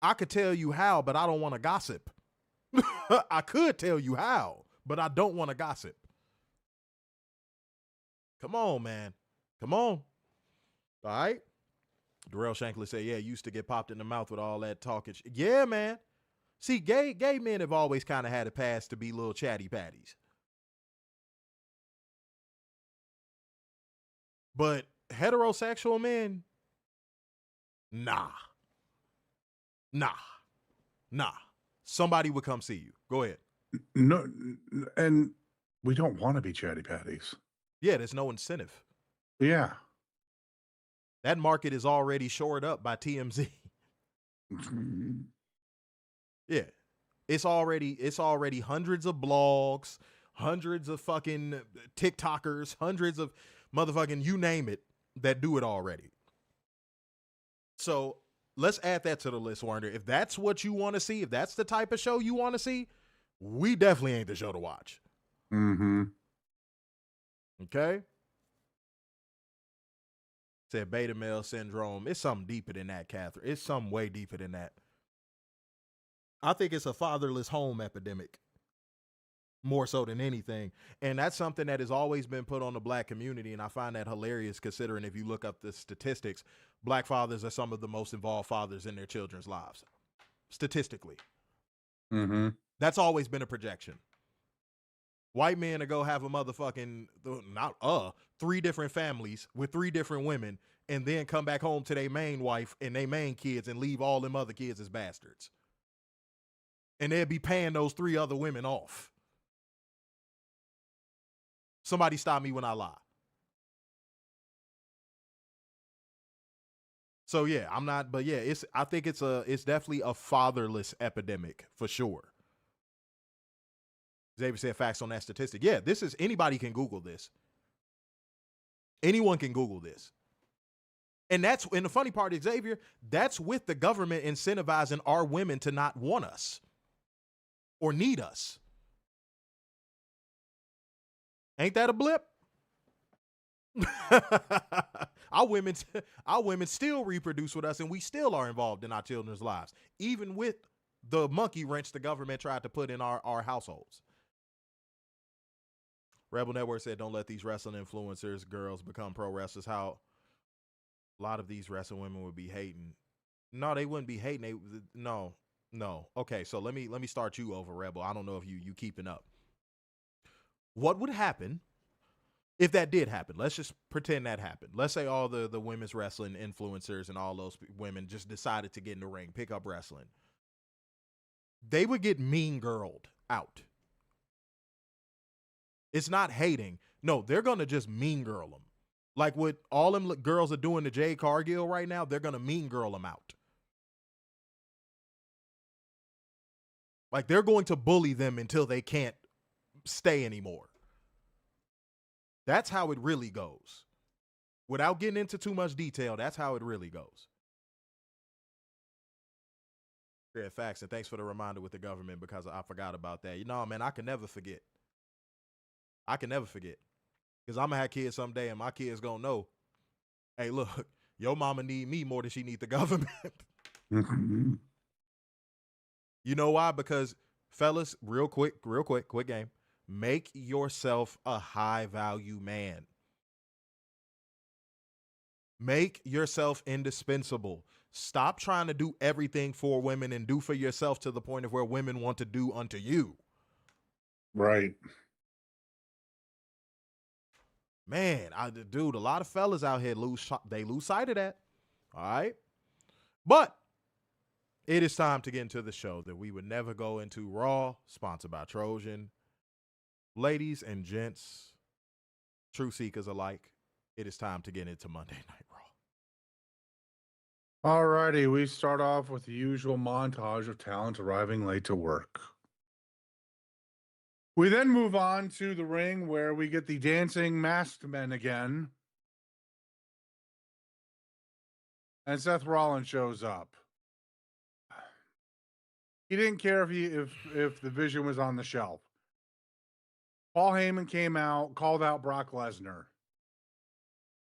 I could tell you how, but I don't want to gossip. I could tell you how, but I don't want to gossip. Come on, man. Come on. All right? Darrell Shankly said, yeah, used to get popped in the mouth with all that talking. Yeah, man. See, gay men have always kind of had a pass to be little chatty patties. But heterosexual men, nah. Somebody would come see you. Go ahead. No, and we don't want to be chatty patties. Yeah, there's no incentive. Yeah. That market is already shored up by TMZ. Yeah. It's already hundreds of blogs, hundreds of fucking TikTokers, hundreds of motherfucking you name it that do it already. So let's add that to the list, Werner. If that's what you want to see, if that's the type of show you want to see, we definitely ain't the show to watch. Mm-hmm. Okay? Said beta male syndrome. It's something deeper than that, Catherine. It's something way deeper than that. I think it's a fatherless home epidemic. More so than anything. And that's something that has always been put on the black community. And I find that hilarious considering if you look up the statistics, black fathers are some of the most involved fathers in their children's lives. Statistically. Mm-hmm. That's always been a projection. White men to go have a motherfucking, 3 different families with 3 different women and then come back home to their main wife and their main kids and leave all them other kids as bastards. And they'll be paying those 3 other women off. Somebody stop me when I lie. So yeah, I'm not, but yeah, I think it's definitely a fatherless epidemic for sure. Xavier said facts on that statistic. Yeah, anybody can Google this. Anyone can Google this. And the funny part, Xavier, that's with the government incentivizing our women to not want us or need us. Ain't that a blip? Our women still reproduce with us, and we still are involved in our children's lives, even with the monkey wrench the government tried to put in our households. Rebel Network said, don't let these wrestling influencers, girls, become pro wrestlers. How a lot of these wrestling women would be hating. No, they wouldn't be hating. No. Okay, so let me start you over, Rebel. I don't know if you keeping up. What would happen if that did happen? Let's just pretend that happened. Let's say all the women's wrestling influencers and all those women just decided to get in the ring, pick up wrestling. They would get mean girled out. It's not hating. No, they're going to just mean girl them. Like what all them girls are doing to Jade Cargill right now, they're going to mean girl them out. Like they're going to bully them until they can't stay anymore. That's how it really goes. Without getting into too much detail, that's how it really goes. Yeah, facts, and thanks for the reminder with the government because I forgot about that. You know, man, I can never forget. Because I'm going to have kids someday, and my kids going to know, hey, look, your mama need me more than she need the government. You know why? Because, fellas, real quick game. Make yourself a high-value man. Make yourself indispensable. Stop trying to do everything for women and do for yourself to the point of where women want to do unto you. Right. Man, dude, a lot of fellas out here lose sight of that. All right? But it is time to get into the show that we would never go into. Raw, sponsored by Trojan. Ladies and gents, true seekers alike, it is time to get into Monday Night Raw. All righty, we start off with the usual montage of talent arriving late to work. We then move on to the ring where we get the dancing masked men again. And Seth Rollins shows up. He didn't care if the Vision was on the shelf. Paul Heyman came out, called out Brock Lesnar.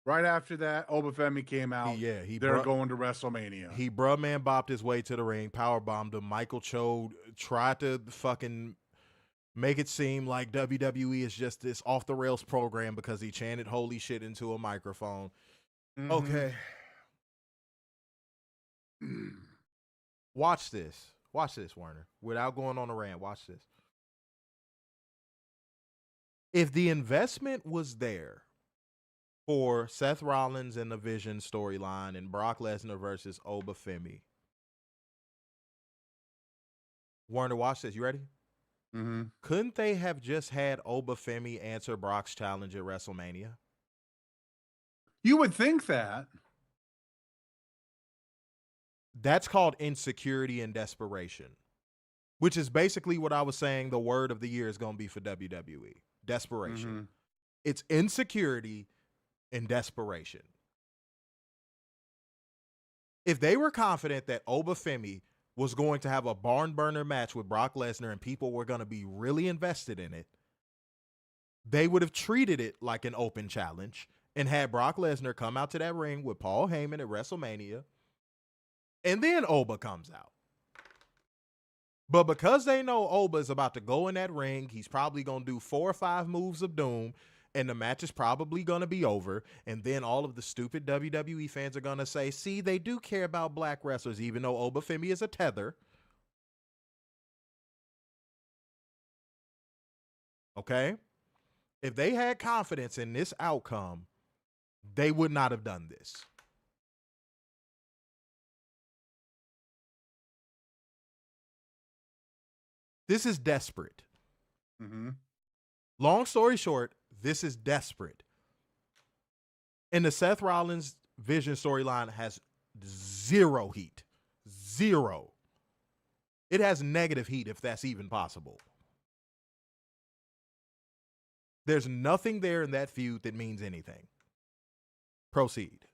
Right after that, Obafemi came out. They're going to WrestleMania. He man bopped his way to the ring, power bombed him. Michael Cho tried to fucking make it seem like WWE is just this off the rails program because he chanted holy shit into a microphone. Mm-hmm. Okay. Watch this, Werner. Without going on a rant, watch this. If the investment was there for Seth Rollins and the Vision storyline and Brock Lesnar versus Obafemi, Werner, watch this. You ready? Mm-hmm. Couldn't they have just had Obafemi answer Brock's challenge at WrestleMania? You would think that. That's called insecurity and desperation, which is basically what I was saying the word of the year is going to be for WWE. Desperation. Mm-hmm. It's insecurity and desperation. If they were confident that Obafemi was going to have a barn burner match with Brock Lesnar and people were going to be really invested in it, they would have treated it like an open challenge and had Brock Lesnar come out to that ring with Paul Heyman at WrestleMania, and then Oba comes out. But because they know Oba is about to go in that ring, he's probably going to do 4 or 5 moves of doom, and the match is probably going to be over. And then all of the stupid WWE fans are going to say, see, they do care about black wrestlers, even though Obafemi is a tether. Okay? If they had confidence in this outcome, they would not have done this. This is desperate. Mm-hmm. Long story short, this is desperate. And the Seth Rollins Vision storyline has zero heat. Zero. It has negative heat, if that's even possible. There's nothing there in that feud that means anything. Proceed.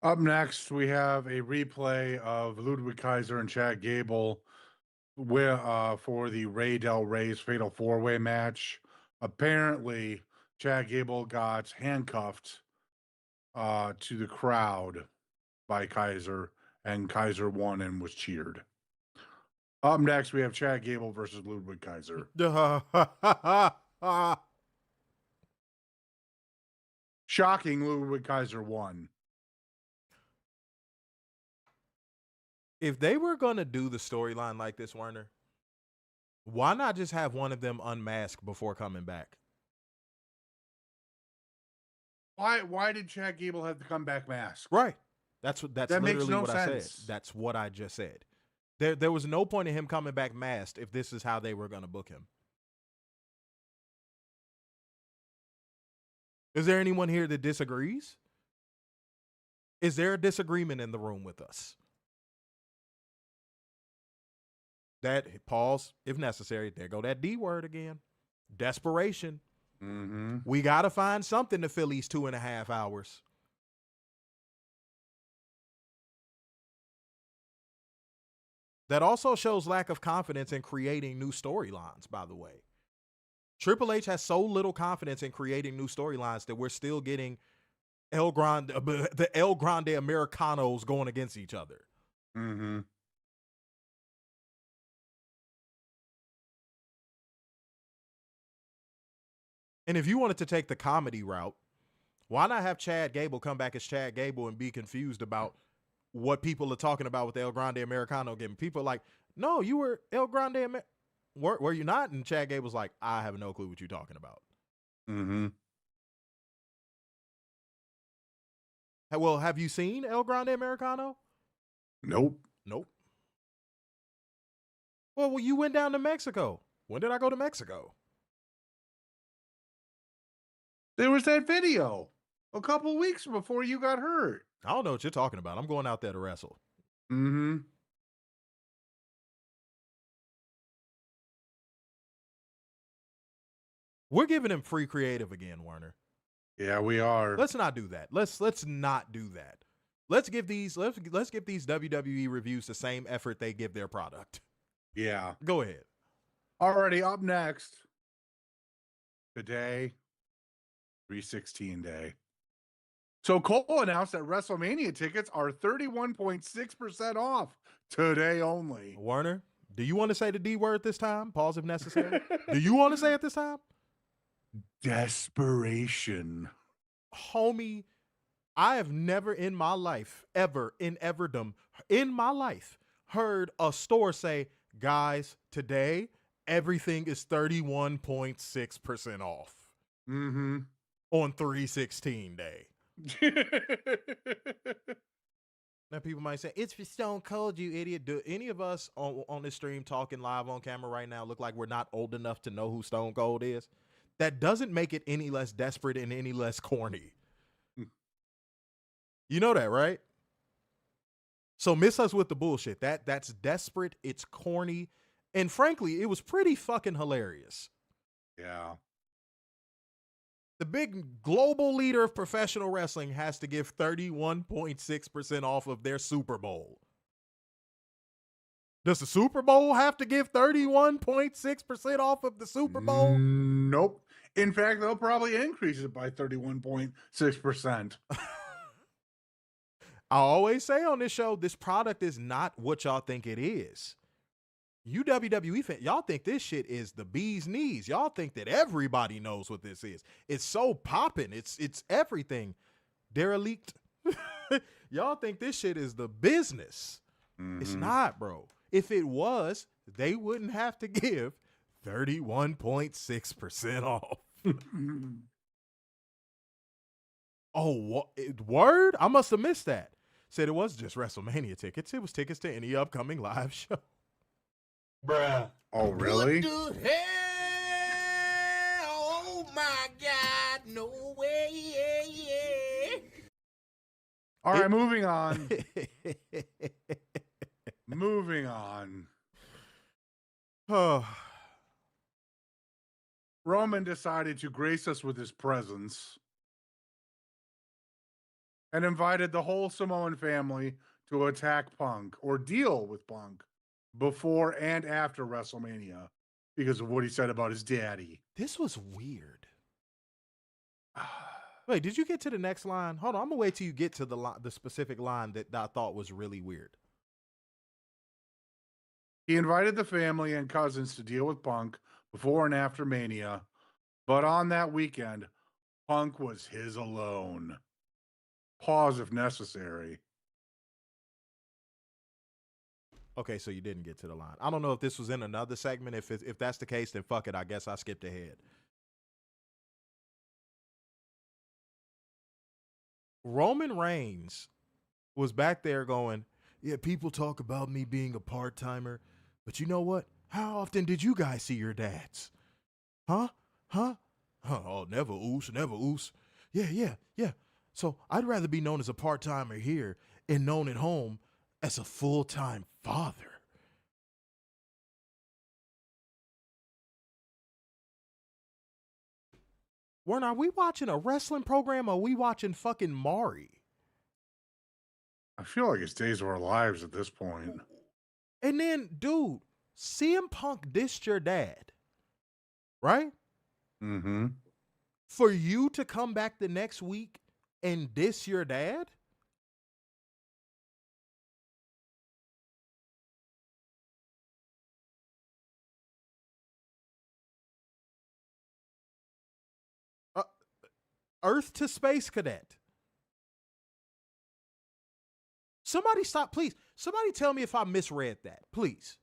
Up next, we have a replay of Ludwig Kaiser and Chad Gable for the Ray Del Rey's Fatal 4-Way match. Apparently, Chad Gable got handcuffed to the crowd by Kaiser, and Kaiser won and was cheered. Up next, we have Chad Gable versus Ludwig Kaiser. Shocking, Ludwig Kaiser won. If they were going to do the storyline like this, Werner, why not just have one of them unmasked before coming back? Why did Chad Gable have to come back masked? Right. That's that literally makes no what sense. I said. That's what I just said. There was no point in him coming back masked if this is how they were going to book him. Is there anyone here that disagrees? Is there a disagreement in the room with us? That, pause, if necessary, there go that D word again. Desperation. Mm-hmm. We got to find something to fill these 2.5 hours. That also shows lack of confidence in creating new storylines, by the way. Triple H has so little confidence in creating new storylines that we're still getting the El Grande Americanos going against each other. Mm-hmm. And if you wanted to take the comedy route, why not have Chad Gable come back as Chad Gable and be confused about what people are talking about with El Grande Americano getting? People are like, no, you were El Grande were you not? And Chad Gable's like, I have no clue what you're talking about. Mm-hmm. Well, have you seen El Grande Americano? Nope. Well, you went down to Mexico. When did I go to Mexico? There was that video a couple weeks before you got hurt. I don't know what you're talking about. I'm going out there to wrestle. Mm-hmm. We're giving him free creative again, Werner. Yeah, we are. Let's not do that. Let's not do that. Let's give these WWE reviews the same effort they give their product. Yeah. Go ahead. Alrighty, up next. Today, 3/16 day. So Cole announced that WrestleMania tickets are 31.6% off today only. Werner, do you want to say the D word this time? Pause if necessary. Do you want to say it this time? Desperation. Homie, I have never in my life, ever in everdom, in my life, heard a store say, guys, today, everything is 31.6% off. Mm-hmm. On 3/16 day. Now people might say, it's for Stone Cold, you idiot. Do any of us on this stream talking live on camera right now look like we're not old enough to know who Stone Cold is? That doesn't make it any less desperate and any less corny. You know that, right? So miss us with the bullshit. That's desperate, it's corny, and frankly, it was pretty fucking hilarious. Yeah. The big global leader of professional wrestling has to give 31.6% off of their Super Bowl. Does the Super Bowl have to give 31.6% off of the Super Bowl? Nope. In fact, they'll probably increase it by 31.6%. I always say on this show, this product is not what y'all think it is. You WWE fans, y'all think this shit is the bee's knees. Y'all think that everybody knows what this is. It's so popping. It's everything. Derelict. Y'all think this shit is the business. Mm-hmm. It's not, bro. If it was, they wouldn't have to give 31.6% off. Oh, what? Word? I must have missed that. Said it wasn't just WrestleMania tickets. It was tickets to any upcoming live show. Bruh. Oh, really? What the hell? Oh, my God. No way. All right, moving on. Moving on. Oh, Roman decided to grace us with his presence and invited the whole Samoan family to attack Punk or deal with Punk before and after WrestleMania because of what he said about his daddy. this was weird. Wait, did you get to the next line? Hold on, I'm gonna wait till you get to the specific line that I thought was really weird. He invited the family and cousins to deal with Punk before and after Mania, but on that weekend, Punk was his alone. Pause if necessary. Okay, so you didn't get to the line. I don't know if this was in another segment. If that's the case, then fuck it. I guess I skipped ahead. Roman Reigns was back there going, yeah, people talk about me being a part-timer, but you know what? How often did you guys see your dads? Huh? Oh, never, Oos, never, Oos. Yeah. So I'd rather be known as a part-timer here and known at home as a full-time father. Warren, are we watching a wrestling program or are we watching fucking Maury? I feel like it's Days of Our Lives at this point. And then, dude, CM Punk dissed your dad, right? Mm-hmm. For you to come back the next week and diss your dad? Earth to Space Cadet. Somebody stop, please. Somebody tell me if I misread that, please.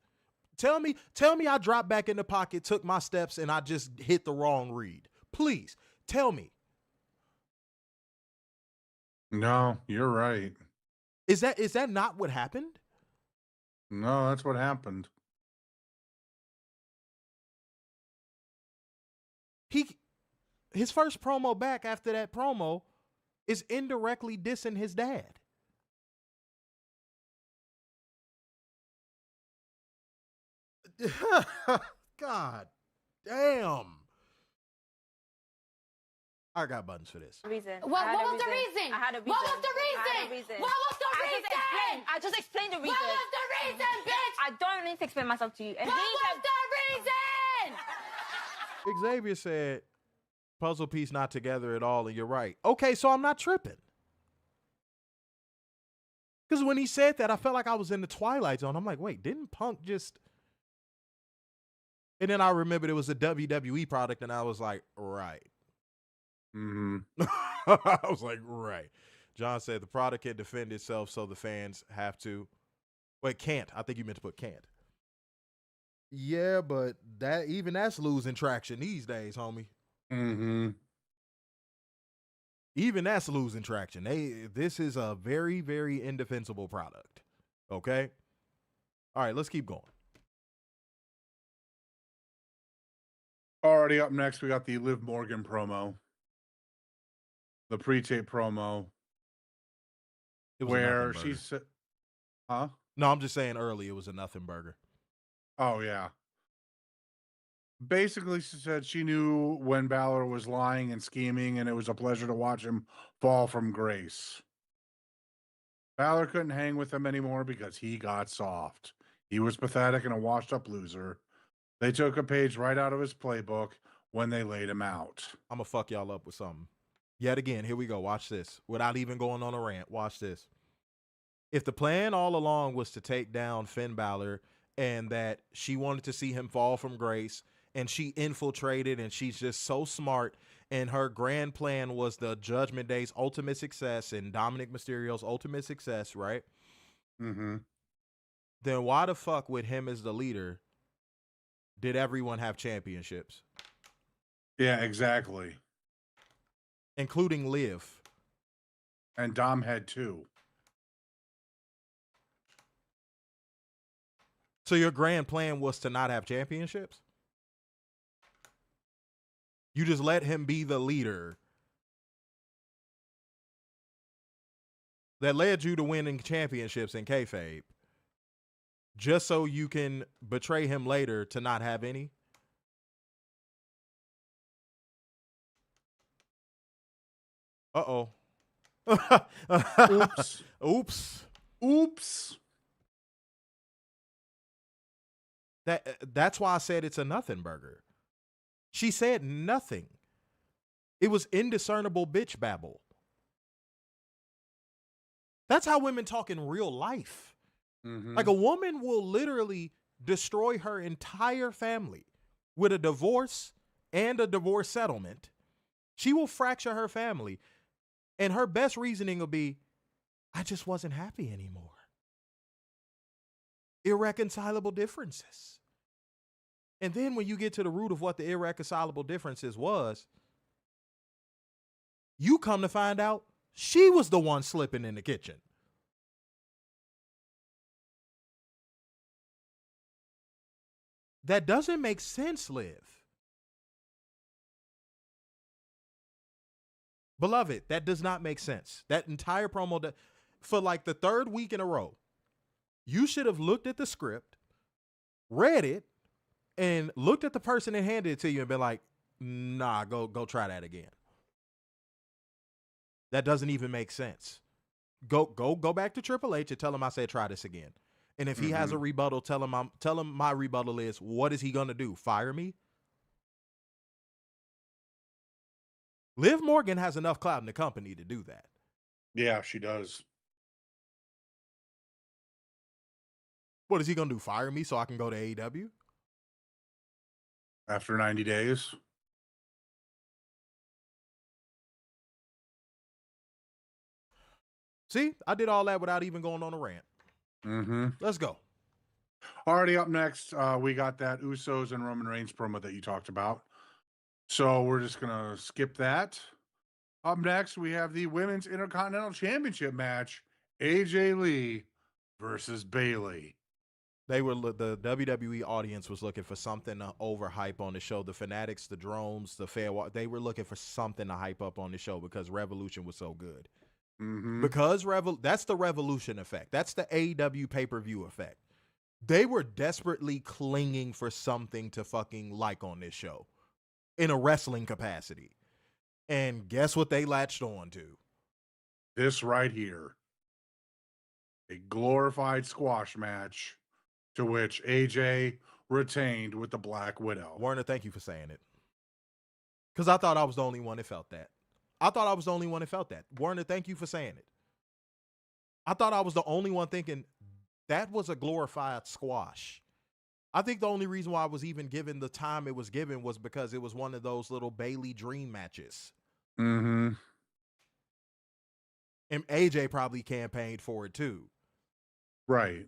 Tell me I dropped back in the pocket, took my steps, and I just hit the wrong read. Please, tell me. No, you're right. Is that not what happened? No, that's what happened. His first promo back after that promo is indirectly dissing his dad. God damn. I got buttons for this. Reason. What was the reason? I had a reason. What was the reason? I had a reason. What was the reason? I just explained the reason. What was the reason, bitch? I don't need to explain myself to you. And What was the reason? Xavier said, puzzle piece not together at all, and you're right. Okay, so I'm not tripping. Because when he said that, I felt like I was in the Twilight Zone. I'm like, wait, didn't Punk just... And then I remembered it was a WWE product, and I was like, right. Mm-hmm. I was like, right. John said the product can defend itself, so the fans have to. Wait, can't. I think you meant to put can't. Yeah, but that's losing traction these days, homie. Mm-hmm. Even that's losing traction. This is a very, very indefensible product. Okay? All right, let's keep going. Already up next, we got the Liv Morgan promo. The pre-tape promo. It was Where she said, huh? No, I'm just saying early it was a nothing burger. Oh, yeah. Basically, she said she knew when Balor was lying and scheming, and it was a pleasure to watch him fall from grace. Balor couldn't hang with him anymore because he got soft. He was pathetic and a washed-up loser. They took a page right out of his playbook when they laid him out. I'm going to fuck y'all up with something. Yet again, here we go. Watch this. Without even going on a rant, watch this. If the plan all along was to take down Finn Balor and that she wanted to see him fall from grace and she infiltrated and she's just so smart and her grand plan was the Judgment Day's ultimate success and Dominic Mysterio's ultimate success, right? Mm-hmm. Then why the fuck with him as the leader did everyone have championships? Yeah, exactly. Including Liv. And Dom had too. So your grand plan was to not have championships? You just let him be the leader. that led you to winning championships in kayfabe, just so you can betray him later to not have any? Uh-oh. Oops. Oops. Oops. That's why I said it's a nothing burger. She said nothing. It was indiscernible bitch babble. That's how women talk in real life. Mm-hmm. Like, a woman will literally destroy her entire family with a divorce and a divorce settlement. She will fracture her family, and her best reasoning will be, I just wasn't happy anymore. Irreconcilable differences. And then when you get to the root of what the irreconcilable differences was, you come to find out she was the one slipping in the kitchen. That doesn't make sense, Liv. Beloved, that does not make sense. That entire promo, for like the third week in a row, you should have looked at the script, read it, and looked at the person that handed it to you and been like, nah, go try that again. That doesn't even make sense. Go back to Triple H and tell him I said try this again. And if he has a rebuttal, tell him my rebuttal is, what is he gonna do? Fire me? Liv Morgan has enough clout in the company to do that. Yeah, she does. What is he gonna do? Fire me so I can go to AEW? After 90 days. See, I did all that without even going on a rant. Mm-hmm. Let's go. Already up next, we got that Usos and Roman Reigns promo that you talked about. So we're just going to skip that. Up next, we have the Women's Intercontinental Championship match, AJ Lee versus Bayley. The WWE audience was looking for something to overhype on the show. The fanatics, the drones, the fair, they were looking for something to hype up on the show because Revolution was so good. Mm-hmm. Because that's the Revolution effect. That's the AEW pay-per-view effect. They were desperately clinging for something to fucking like on this show in a wrestling capacity. And guess what they latched on to? This right here. A glorified squash match to which AJ retained with the Black Widow. Werner, thank you for saying it. Because I thought I was the only one that felt that. Werner, thank you for saying it. I thought I was the only one thinking that was a glorified squash. I think the only reason why I was even given the time it was given was because it was one of those little Bayley dream matches. Mm-hmm. And AJ probably campaigned for it too. Right.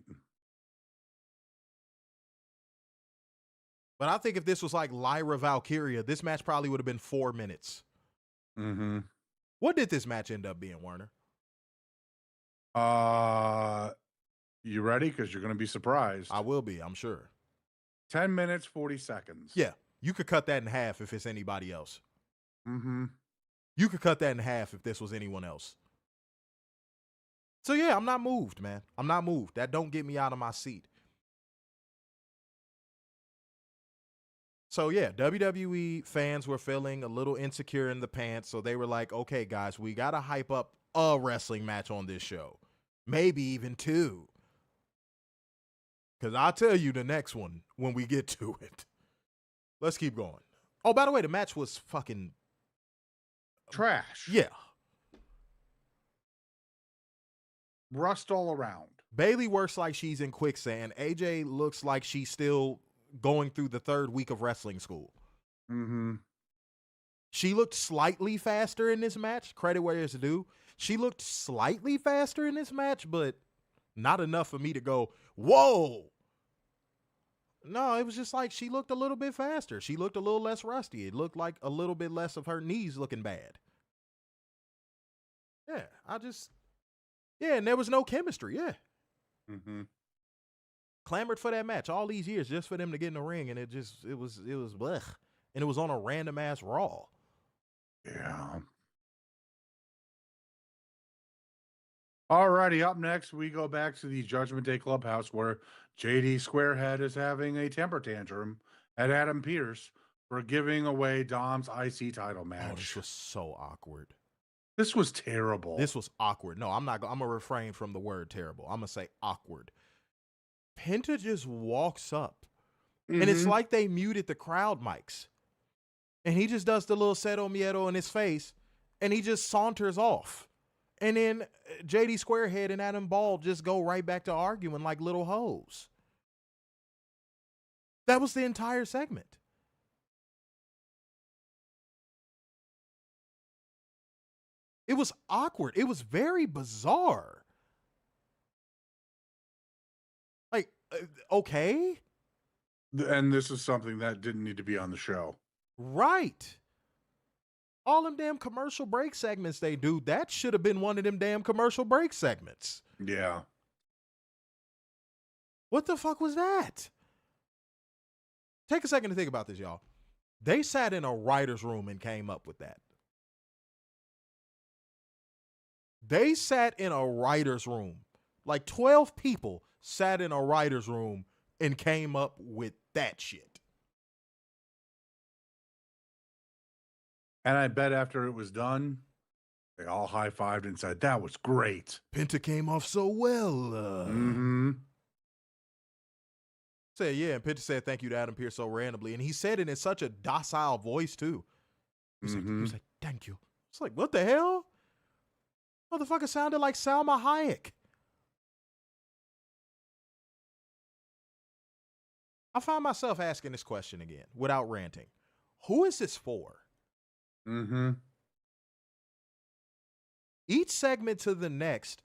But I think if this was like Lyra Valkyria, this match probably would have been 4 minutes. Mm-hmm. What did this match end up being, Werner? You ready? Because you're going to be surprised. I will be, I'm sure. 10 minutes, 40 seconds. Yeah, you could cut that in half if it's anybody else. Mm-hmm. You could cut that in half if this was anyone else. So yeah, I'm not moved, man. I'm not moved. That don't get me out of my seat. So yeah, WWE fans were feeling a little insecure in the pants, so they were like, okay, guys, we got to hype up a wrestling match on this show. Maybe even 2. Because I'll tell you the next one when we get to it. Let's keep going. Oh, by the way, the match was fucking trash. Yeah. Rust all around. Bayley works like she's in quicksand. AJ looks like she's still going through the 3rd week of wrestling school. Mm-hmm. She looked slightly faster in this match. Credit where it's due. She looked slightly faster in this match, but not enough for me to go, whoa. No, it was just like she looked a little bit faster. She looked a little less rusty. It looked like a little bit less of her knees looking bad. Yeah, and there was no chemistry. Yeah. Mm-hmm. Clamored for that match all these years just for them to get in the ring, and it was blech. And it was on a random ass Raw. Yeah. Alrighty, up next, we go back to the Judgment Day Clubhouse where JD Squarehead is having a temper tantrum at Adam Pearce for giving away Dom's IC title match. Oh, this was so awkward. This was terrible. This was awkward. No, I'm going to refrain from the word terrible. I'm going to say awkward. Penta just walks up, and it's like they muted the crowd mics. And he just does the little cero miedo in his face, and he just saunters off. And then JD Squarehead and Adam Ball just go right back to arguing like little hoes. That was the entire segment. It was awkward. It was very bizarre. Like, okay. And this is something that didn't need to be on the show. Right. All them damn commercial break segments they do, that should have been one of them damn commercial break segments. Yeah. What the fuck was that? Take a second to think about this, y'all. They sat in a writer's room and came up with that. They sat in a writer's room. Like 12 people sat in a writer's room and came up with that shit. And I bet after it was done, they all high-fived and said, that was great. Penta came off so well. Said, yeah, and Penta said thank you to Adam Pearce so randomly. And he said it in such a docile voice, too. He was like, thank you. It's like, what the hell? Motherfucker sounded like Salma Hayek. I find myself asking this question again without ranting. Who is this for? Each segment to the next,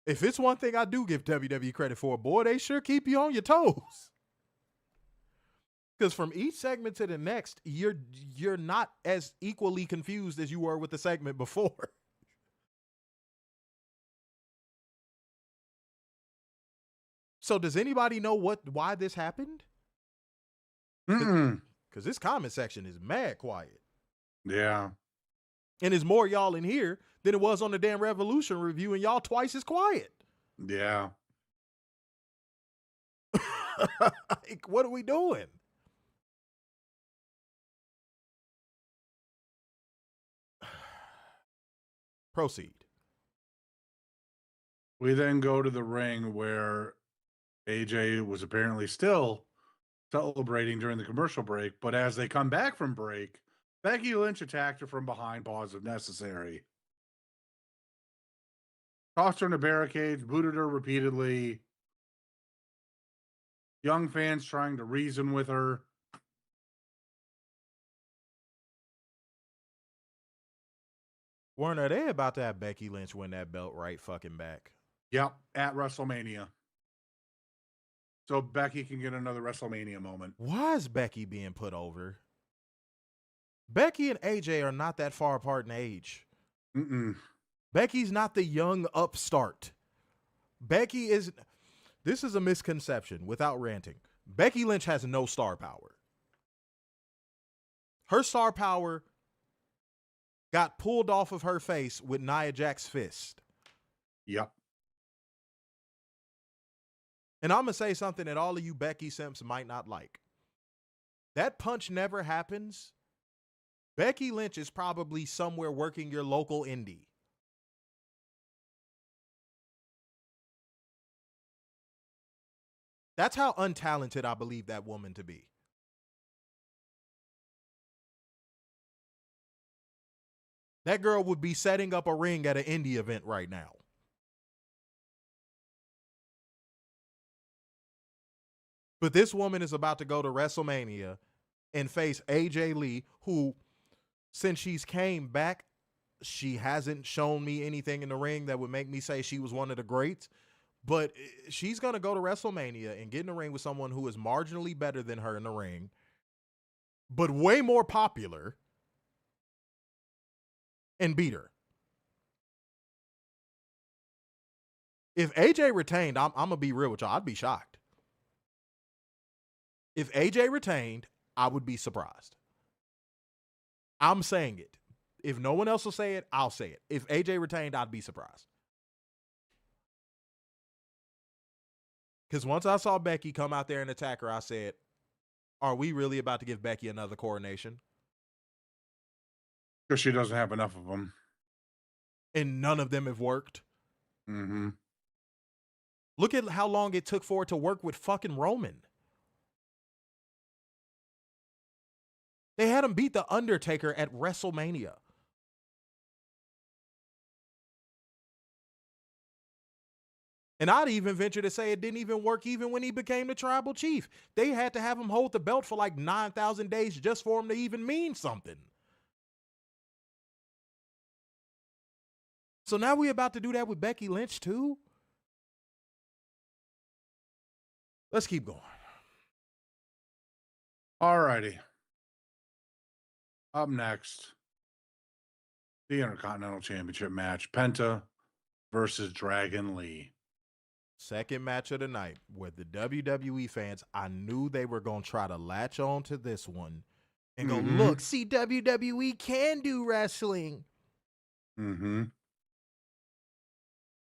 if it's one thing I do give WWE credit for, boy, they sure keep you on your toes. Because from each segment to the next, you're not as equally confused as you were with the segment before. So does anybody know why this happened? Because this comment section is mad quiet. Yeah. And there's more y'all in here than it was on the damn Revolution review, and y'all twice as quiet. Yeah. Like, what are we doing? Proceed. We then go to the ring where AJ was apparently still celebrating during the commercial break, but as they come back from break, Becky Lynch attacked her from behind, pause if necessary. Tossed her in the barricades, booted her repeatedly. Young fans trying to reason with her. Weren't they about to have Becky Lynch win that belt right fucking back? Yep, at WrestleMania. So Becky can get another WrestleMania moment. Why is Becky being put over? Becky and AJ are not that far apart in age. Becky's not the young upstart. Becky is... This is a misconception without ranting. Becky Lynch has no star power. Her star power got pulled off of her face with Nia Jax's fist. Yep. And I'm going to say something that all of you Becky simps might not like. That punch never happens. Becky Lynch is probably somewhere working your local indie. That's how untalented I believe that woman to be. That girl would be setting up a ring at an indie event right now. But this woman is about to go to WrestleMania and face AJ Lee, who, since she's came back, she hasn't shown me anything in the ring that would make me say she was one of the greats. But she's going to go to WrestleMania and get in the ring with someone who is marginally better than her in the ring, but way more popular, and beat her. If AJ retained, I'm going to be real with y'all, I'd be shocked. If AJ retained, I would be surprised. I'm saying it. If no one else will say it, I'll say it. If AJ retained, I'd be surprised. Because once I saw Becky come out there and attack her, I said, are we really about to give Becky another coronation? Because she doesn't have enough of them. And none of them have worked. Mm-hmm. Look at how long it took for it to work with fucking Roman. They had him beat The Undertaker at WrestleMania. And I'd even venture to say it didn't even work even when he became the tribal chief. They had to have him hold the belt for like 9,000 days just for him to even mean something. So now we're about to do that with Becky Lynch too? Let's keep going. All righty. Up next, the Intercontinental Championship match. Penta versus Dragon Lee. Second match of the night where the WWE fans, I knew they were going to try to latch on to this one and go, look, see, WWE can do wrestling. Mm-hmm.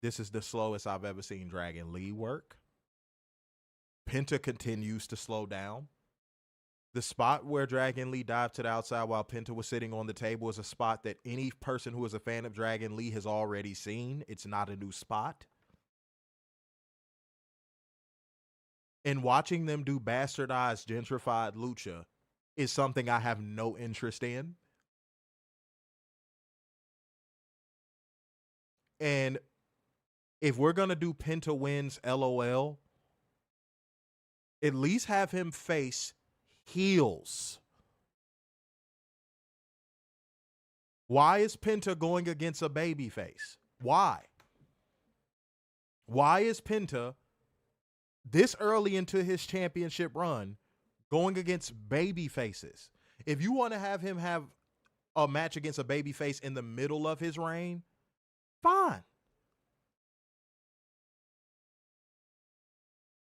This is the slowest I've ever seen Dragon Lee work. Penta continues to slow down. The spot where Dragon Lee dived to the outside while Penta was sitting on the table is a spot that any person who is a fan of Dragon Lee has already seen. It's not a new spot. And watching them do bastardized, gentrified lucha is something I have no interest in. And if we're going to do Penta wins LOL, at least have him face heels. Why is Penta going against a babyface? Why? Why is Penta this early into his championship run going against baby faces? If you want to have him have a match against a baby face in the middle of his reign, fine.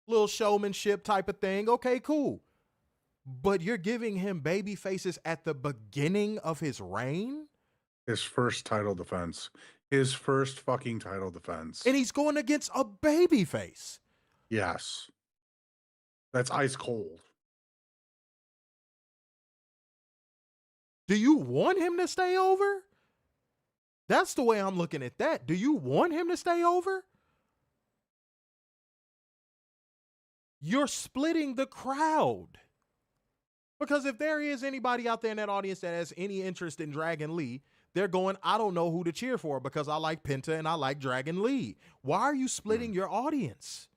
Little showmanship type of thing. Okay, cool. But you're giving him baby faces at the beginning of his reign? His first title defense. His first fucking title defense. And he's going against a baby face. Yes. That's ice cold. Do you want him to stay over? That's the way I'm looking at that. Do you want him to stay over? You're splitting the crowd. Because if there is anybody out there in that audience that has any interest in Dragon Lee, they're going, I don't know who to cheer for because I like Penta and I like Dragon Lee. Why are you splitting your audience?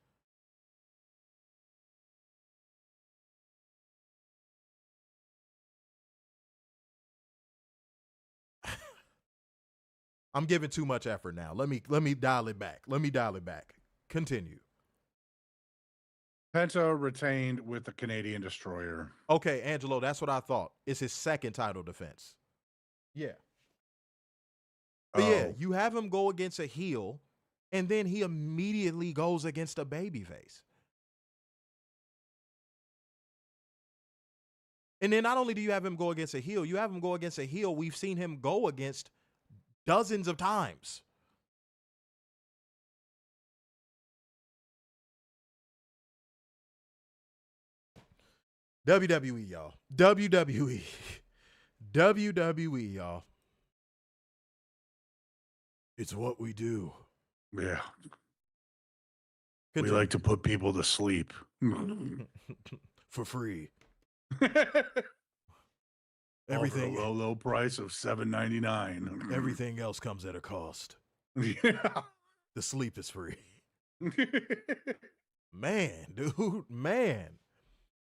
I'm giving too much effort now. Let me dial it back. Continue. Penta retained with the Canadian Destroyer. Okay, Angelo, that's what I thought. It's his second title defense. Yeah. But yeah, you have him go against a heel, and then he immediately goes against a babyface. And then not only do you have him go against a heel, you have him go against a heel we've seen him go against dozens of times. WWE, y'all. WWE, y'all. It's what we do. Yeah. Continue. We like to put people to sleep. For free. Everything. For a low price of $7.99. Everything else comes at a cost. Yeah. The sleep is free. Man, dude, man.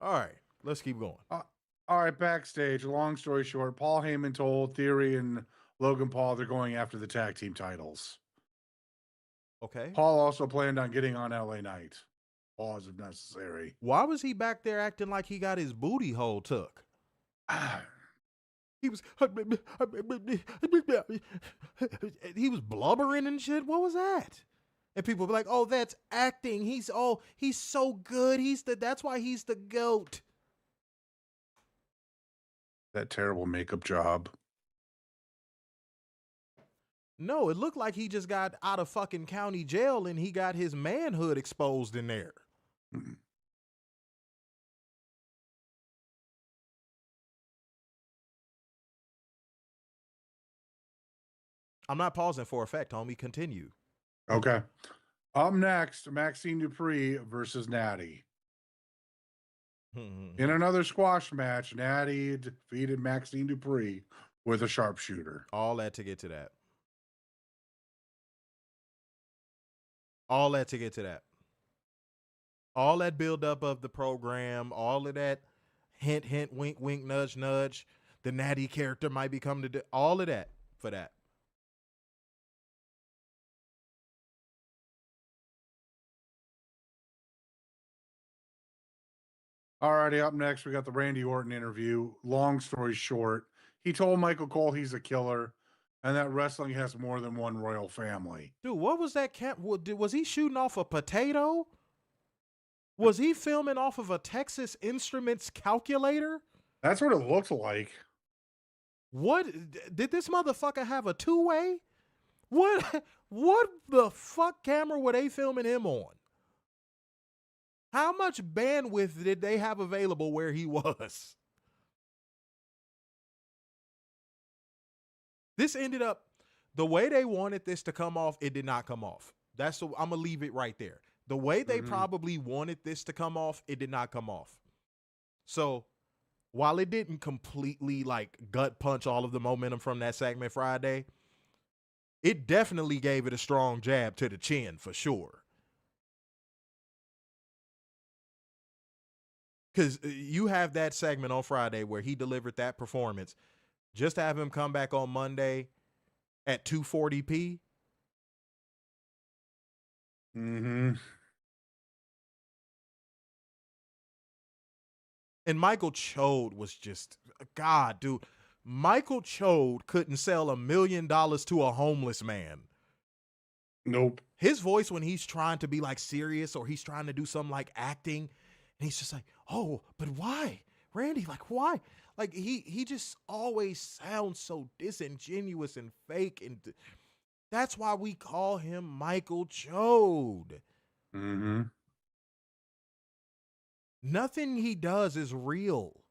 All right, let's keep going. All right, backstage, long story short, Paul Heyman told Theory and Logan Paul they're going after the tag team titles. Okay. Paul also planned on getting on LA Knight. Pause if necessary. Why was he back there acting like he got his booty hole took? He was blubbering and shit. What was that? And people be like, "Oh, that's acting. He's so good. That's why he's the GOAT." That terrible makeup job. No, it looked like he just got out of fucking county jail and he got his manhood exposed in there. I'm not pausing for effect, homie. Continue. Okay. Up next, Maxxine Dupri versus Nattie. In another squash match, Nattie defeated Maxxine Dupri with a sharpshooter. All that to get to that. All that to get to that. All that buildup of the program, all of that hint, hint, wink, wink, nudge, nudge. The Nattie character might become all of that for that. Alrighty, up next, we got the Randy Orton interview. Long story short, he told Michael Cole he's a killer and that wrestling has more than one royal family. Dude, what was that was he shooting off a potato? Was he filming off of a Texas Instruments calculator? That's what it looks like. What did this motherfucker have a two-way? What the fuck camera were they filming him on? How much bandwidth did they have available where he was? This ended up the way they wanted this to come off, it did not come off. I'm going to leave it right there. The way they probably wanted this to come off, it did not come off. So while it didn't completely like gut punch all of the momentum from that segment Friday, it definitely gave it a strong jab to the chin for sure. Because you have that segment on Friday where he delivered that performance. Just have him come back on Monday at 240p. And Michael Chode was just, God, dude. Michael Chode couldn't sell $1 million to a homeless man. Nope. His voice when he's trying to be like serious or he's trying to do something like acting, and he's just like, oh, but why? Randy, like, why? Like, he just always sounds so disingenuous and fake. And that's why we call him Michael Chode. Nothing he does is real.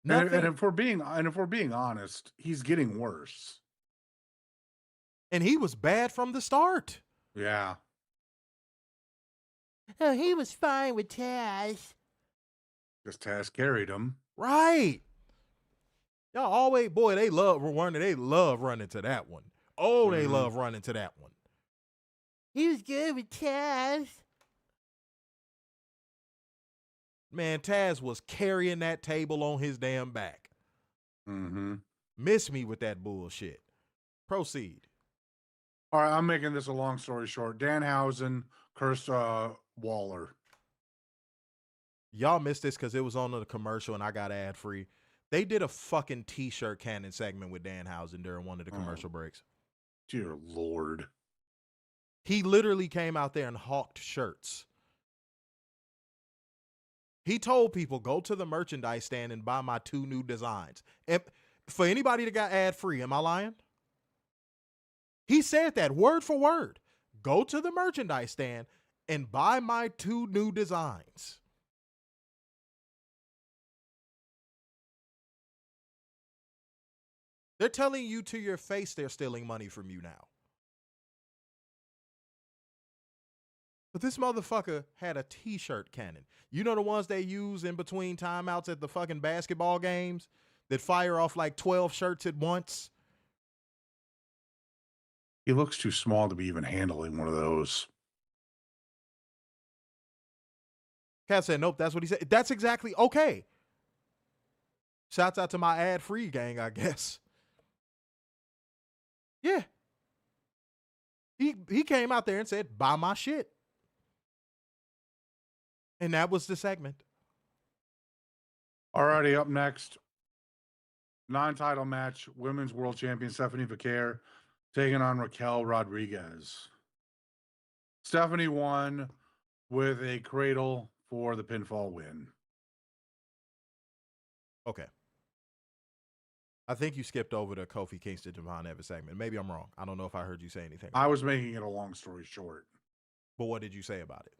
And if we're being honest, he's getting worse. And he was bad from the start. Yeah. Oh, he was fine with Taz. Because Taz carried him. Right. Y'all always, boy, they love running to that one. Oh, they love running to that one. He was good with Taz. Man, Taz was carrying that table on his damn back. Miss me with that bullshit. Proceed. All right, I'm making this a long story short. Danhausen cursed Waller. Y'all missed this because it was on the commercial and I got ad free. They did a fucking t-shirt cannon segment with Danhausen during one of the commercial breaks. Dear Lord. He literally came out there and hawked shirts. He told people, go to the merchandise stand and buy my 2 new designs. And for anybody that got ad free, am I lying? He said that word for word. Go to the merchandise stand and buy my 2 new designs. They're telling you to your face they're stealing money from you now. But this motherfucker had a t-shirt cannon. You know the ones they use in between timeouts at the fucking basketball games that fire off like 12 shirts at once? He looks too small to be even handling one of those. Cat said, nope, that's what he said. That's exactly okay. Shouts out to my ad-free gang, I guess. Yeah. He came out there and said, buy my shit. And that was the segment. Alrighty, up next. Non-title match. Women's World Champion Stephanie Vaquer taking on Raquel Rodriguez. Stephanie won with a cradle for the pinfall win. Okay. I think you skipped over the Kofi Kingston Javon Evans segment. Maybe I'm wrong. I don't know if I heard you say anything. I was making it a long story short. But what did you say about it?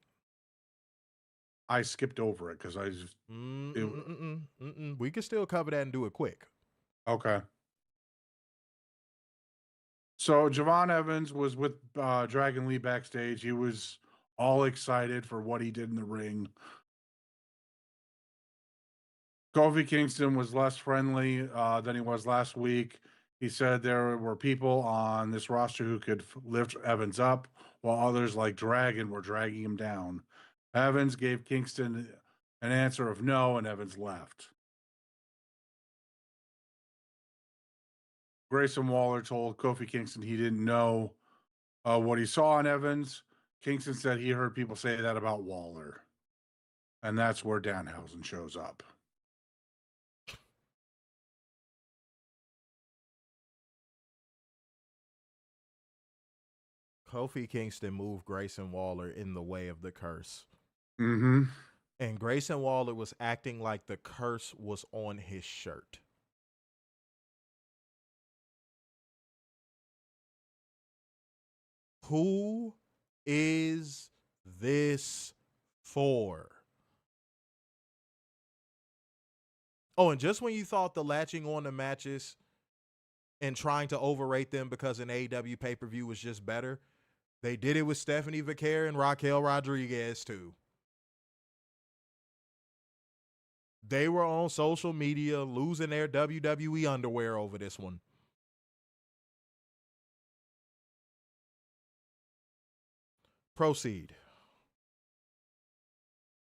I skipped over it because I just We can still cover that and do it quick. okay. So Javon Evans was with Dragon Lee backstage. He was all excited for what he did in the ring. Kofi Kingston was less friendly than he was last week. He said there were people on this roster who could lift Evans up, while others like Dragon were dragging him down. Evans gave Kingston an answer of no, and Evans left. Grayson Waller told Kofi Kingston he didn't know what he saw in Evans. Kingston said he heard people say that about Waller. And that's where Danhausen shows up. Kofi Kingston moved Grayson Waller in the way of the curse. Mm-hmm. And Grayson Waller was acting like the curse was on his shirt. Who is this for? Oh, and just when you thought the latching on the matches and trying to overrate them because an AEW pay-per-view was just better, they did it with Stephanie Vaquer and Raquel Rodriguez too. They were on social media losing their WWE underwear over this one. Proceed.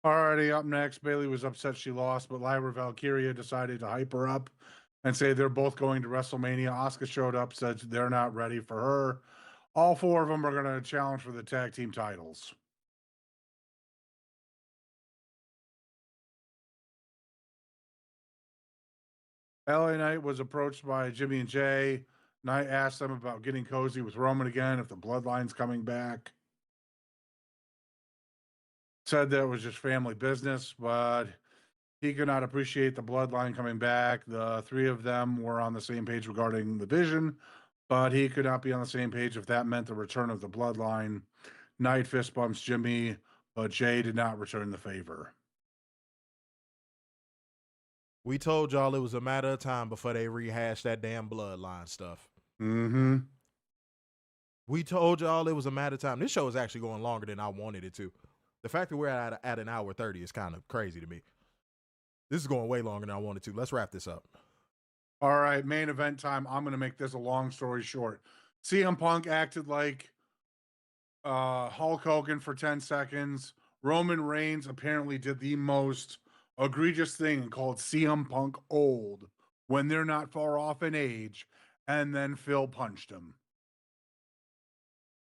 Alrighty, up next, Bayley was upset she lost, but Lyra Valkyria decided to hype her up and say they're both going to WrestleMania. Asuka showed up, said they're not ready for her. All four of them are going to challenge for the tag team titles. LA Knight was approached by Jimmy and Jay. Knight asked them about getting cozy with Roman again, if the bloodline's coming back. Said that it was just family business, but he could not appreciate the bloodline coming back. The three of them were on the same page regarding the vision, but he could not be on the same page if that meant the return of the bloodline. Knight fist bumps Jimmy, but Jay did not return the favor. We told y'all it was a matter of time before they rehashed that damn bloodline stuff. Mm-hmm. We told y'all it was a matter of time. This show is actually going longer than I wanted it to. The fact that we're at an hour 30 is kind of crazy to me. This is going way longer than I wanted to. Let's wrap this up. All right, main event time. I'm going to make this a long story short. CM Punk acted like Hulk Hogan for 10 seconds. Roman Reigns apparently did the most egregious thing and called CM Punk old when they're not far off in age, and then Phil punched him.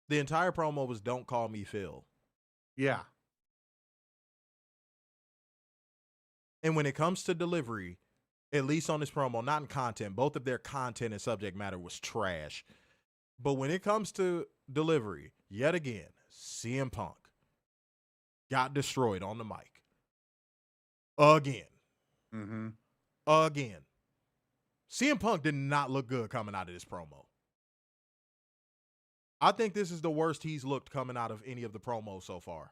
The entire promo was "Don't call me Phil." Yeah. And when it comes to delivery, at least on this promo, not in content, both of their content and subject matter was trash. But when it comes to delivery, yet again, CM Punk got destroyed on the mic. Again. Mm-hmm. Again. CM Punk did not look good coming out of this promo. I think this is the worst he's looked coming out of any of the promos so far.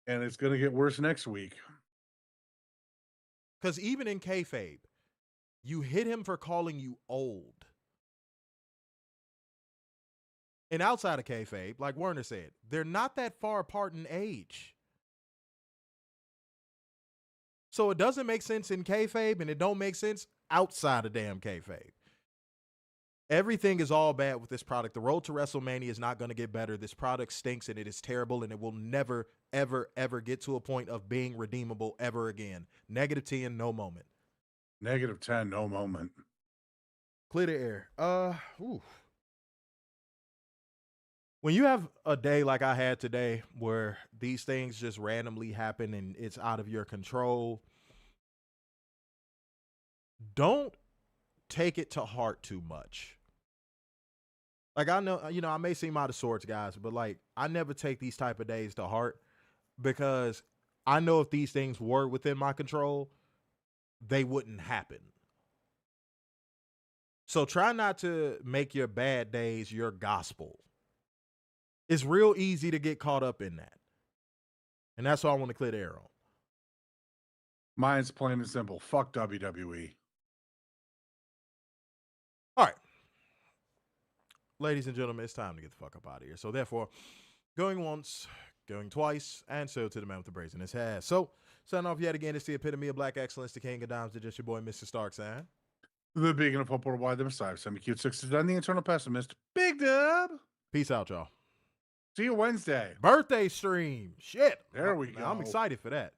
And it's going to get worse next week. Because even in kayfabe, you hit him for calling you old. And outside of kayfabe, like Werner said, they're not that far apart in age. So it doesn't make sense in kayfabe, and it don't make sense outside of damn kayfabe. Everything is all bad with this product. The road to WrestleMania is not going to get better. This product stinks, and it is terrible, and it will never, ever, ever get to a point of being redeemable ever again. -10, no moment. -10, no moment. Clear the air. When you have a day like I had today where these things just randomly happen and it's out of your control, don't take it to heart too much. Like, I know, I may seem out of sorts, guys, but like, I never take these type of days to heart because I know if these things were within my control, they wouldn't happen. So try not to make your bad days your gospel. It's real easy to get caught up in that. And that's all I want to clear the air on. Mine's plain and simple. Fuck WWE. All right. Ladies and gentlemen, it's time to get the fuck up out of here. So therefore, going once, going twice, and so to the man with the brazen in his hair. So, signing off yet again, it's the epitome of black excellence, the king of dimes, to just your boy, Mr. Starks, and The beacon of hope worldwide, the Messiah, semi-cute 6 is done, the eternal pessimist, Big Dub. peace out, y'all. See you Wednesday. Birthday stream. Shit. There we Man, I'm go. excited for that.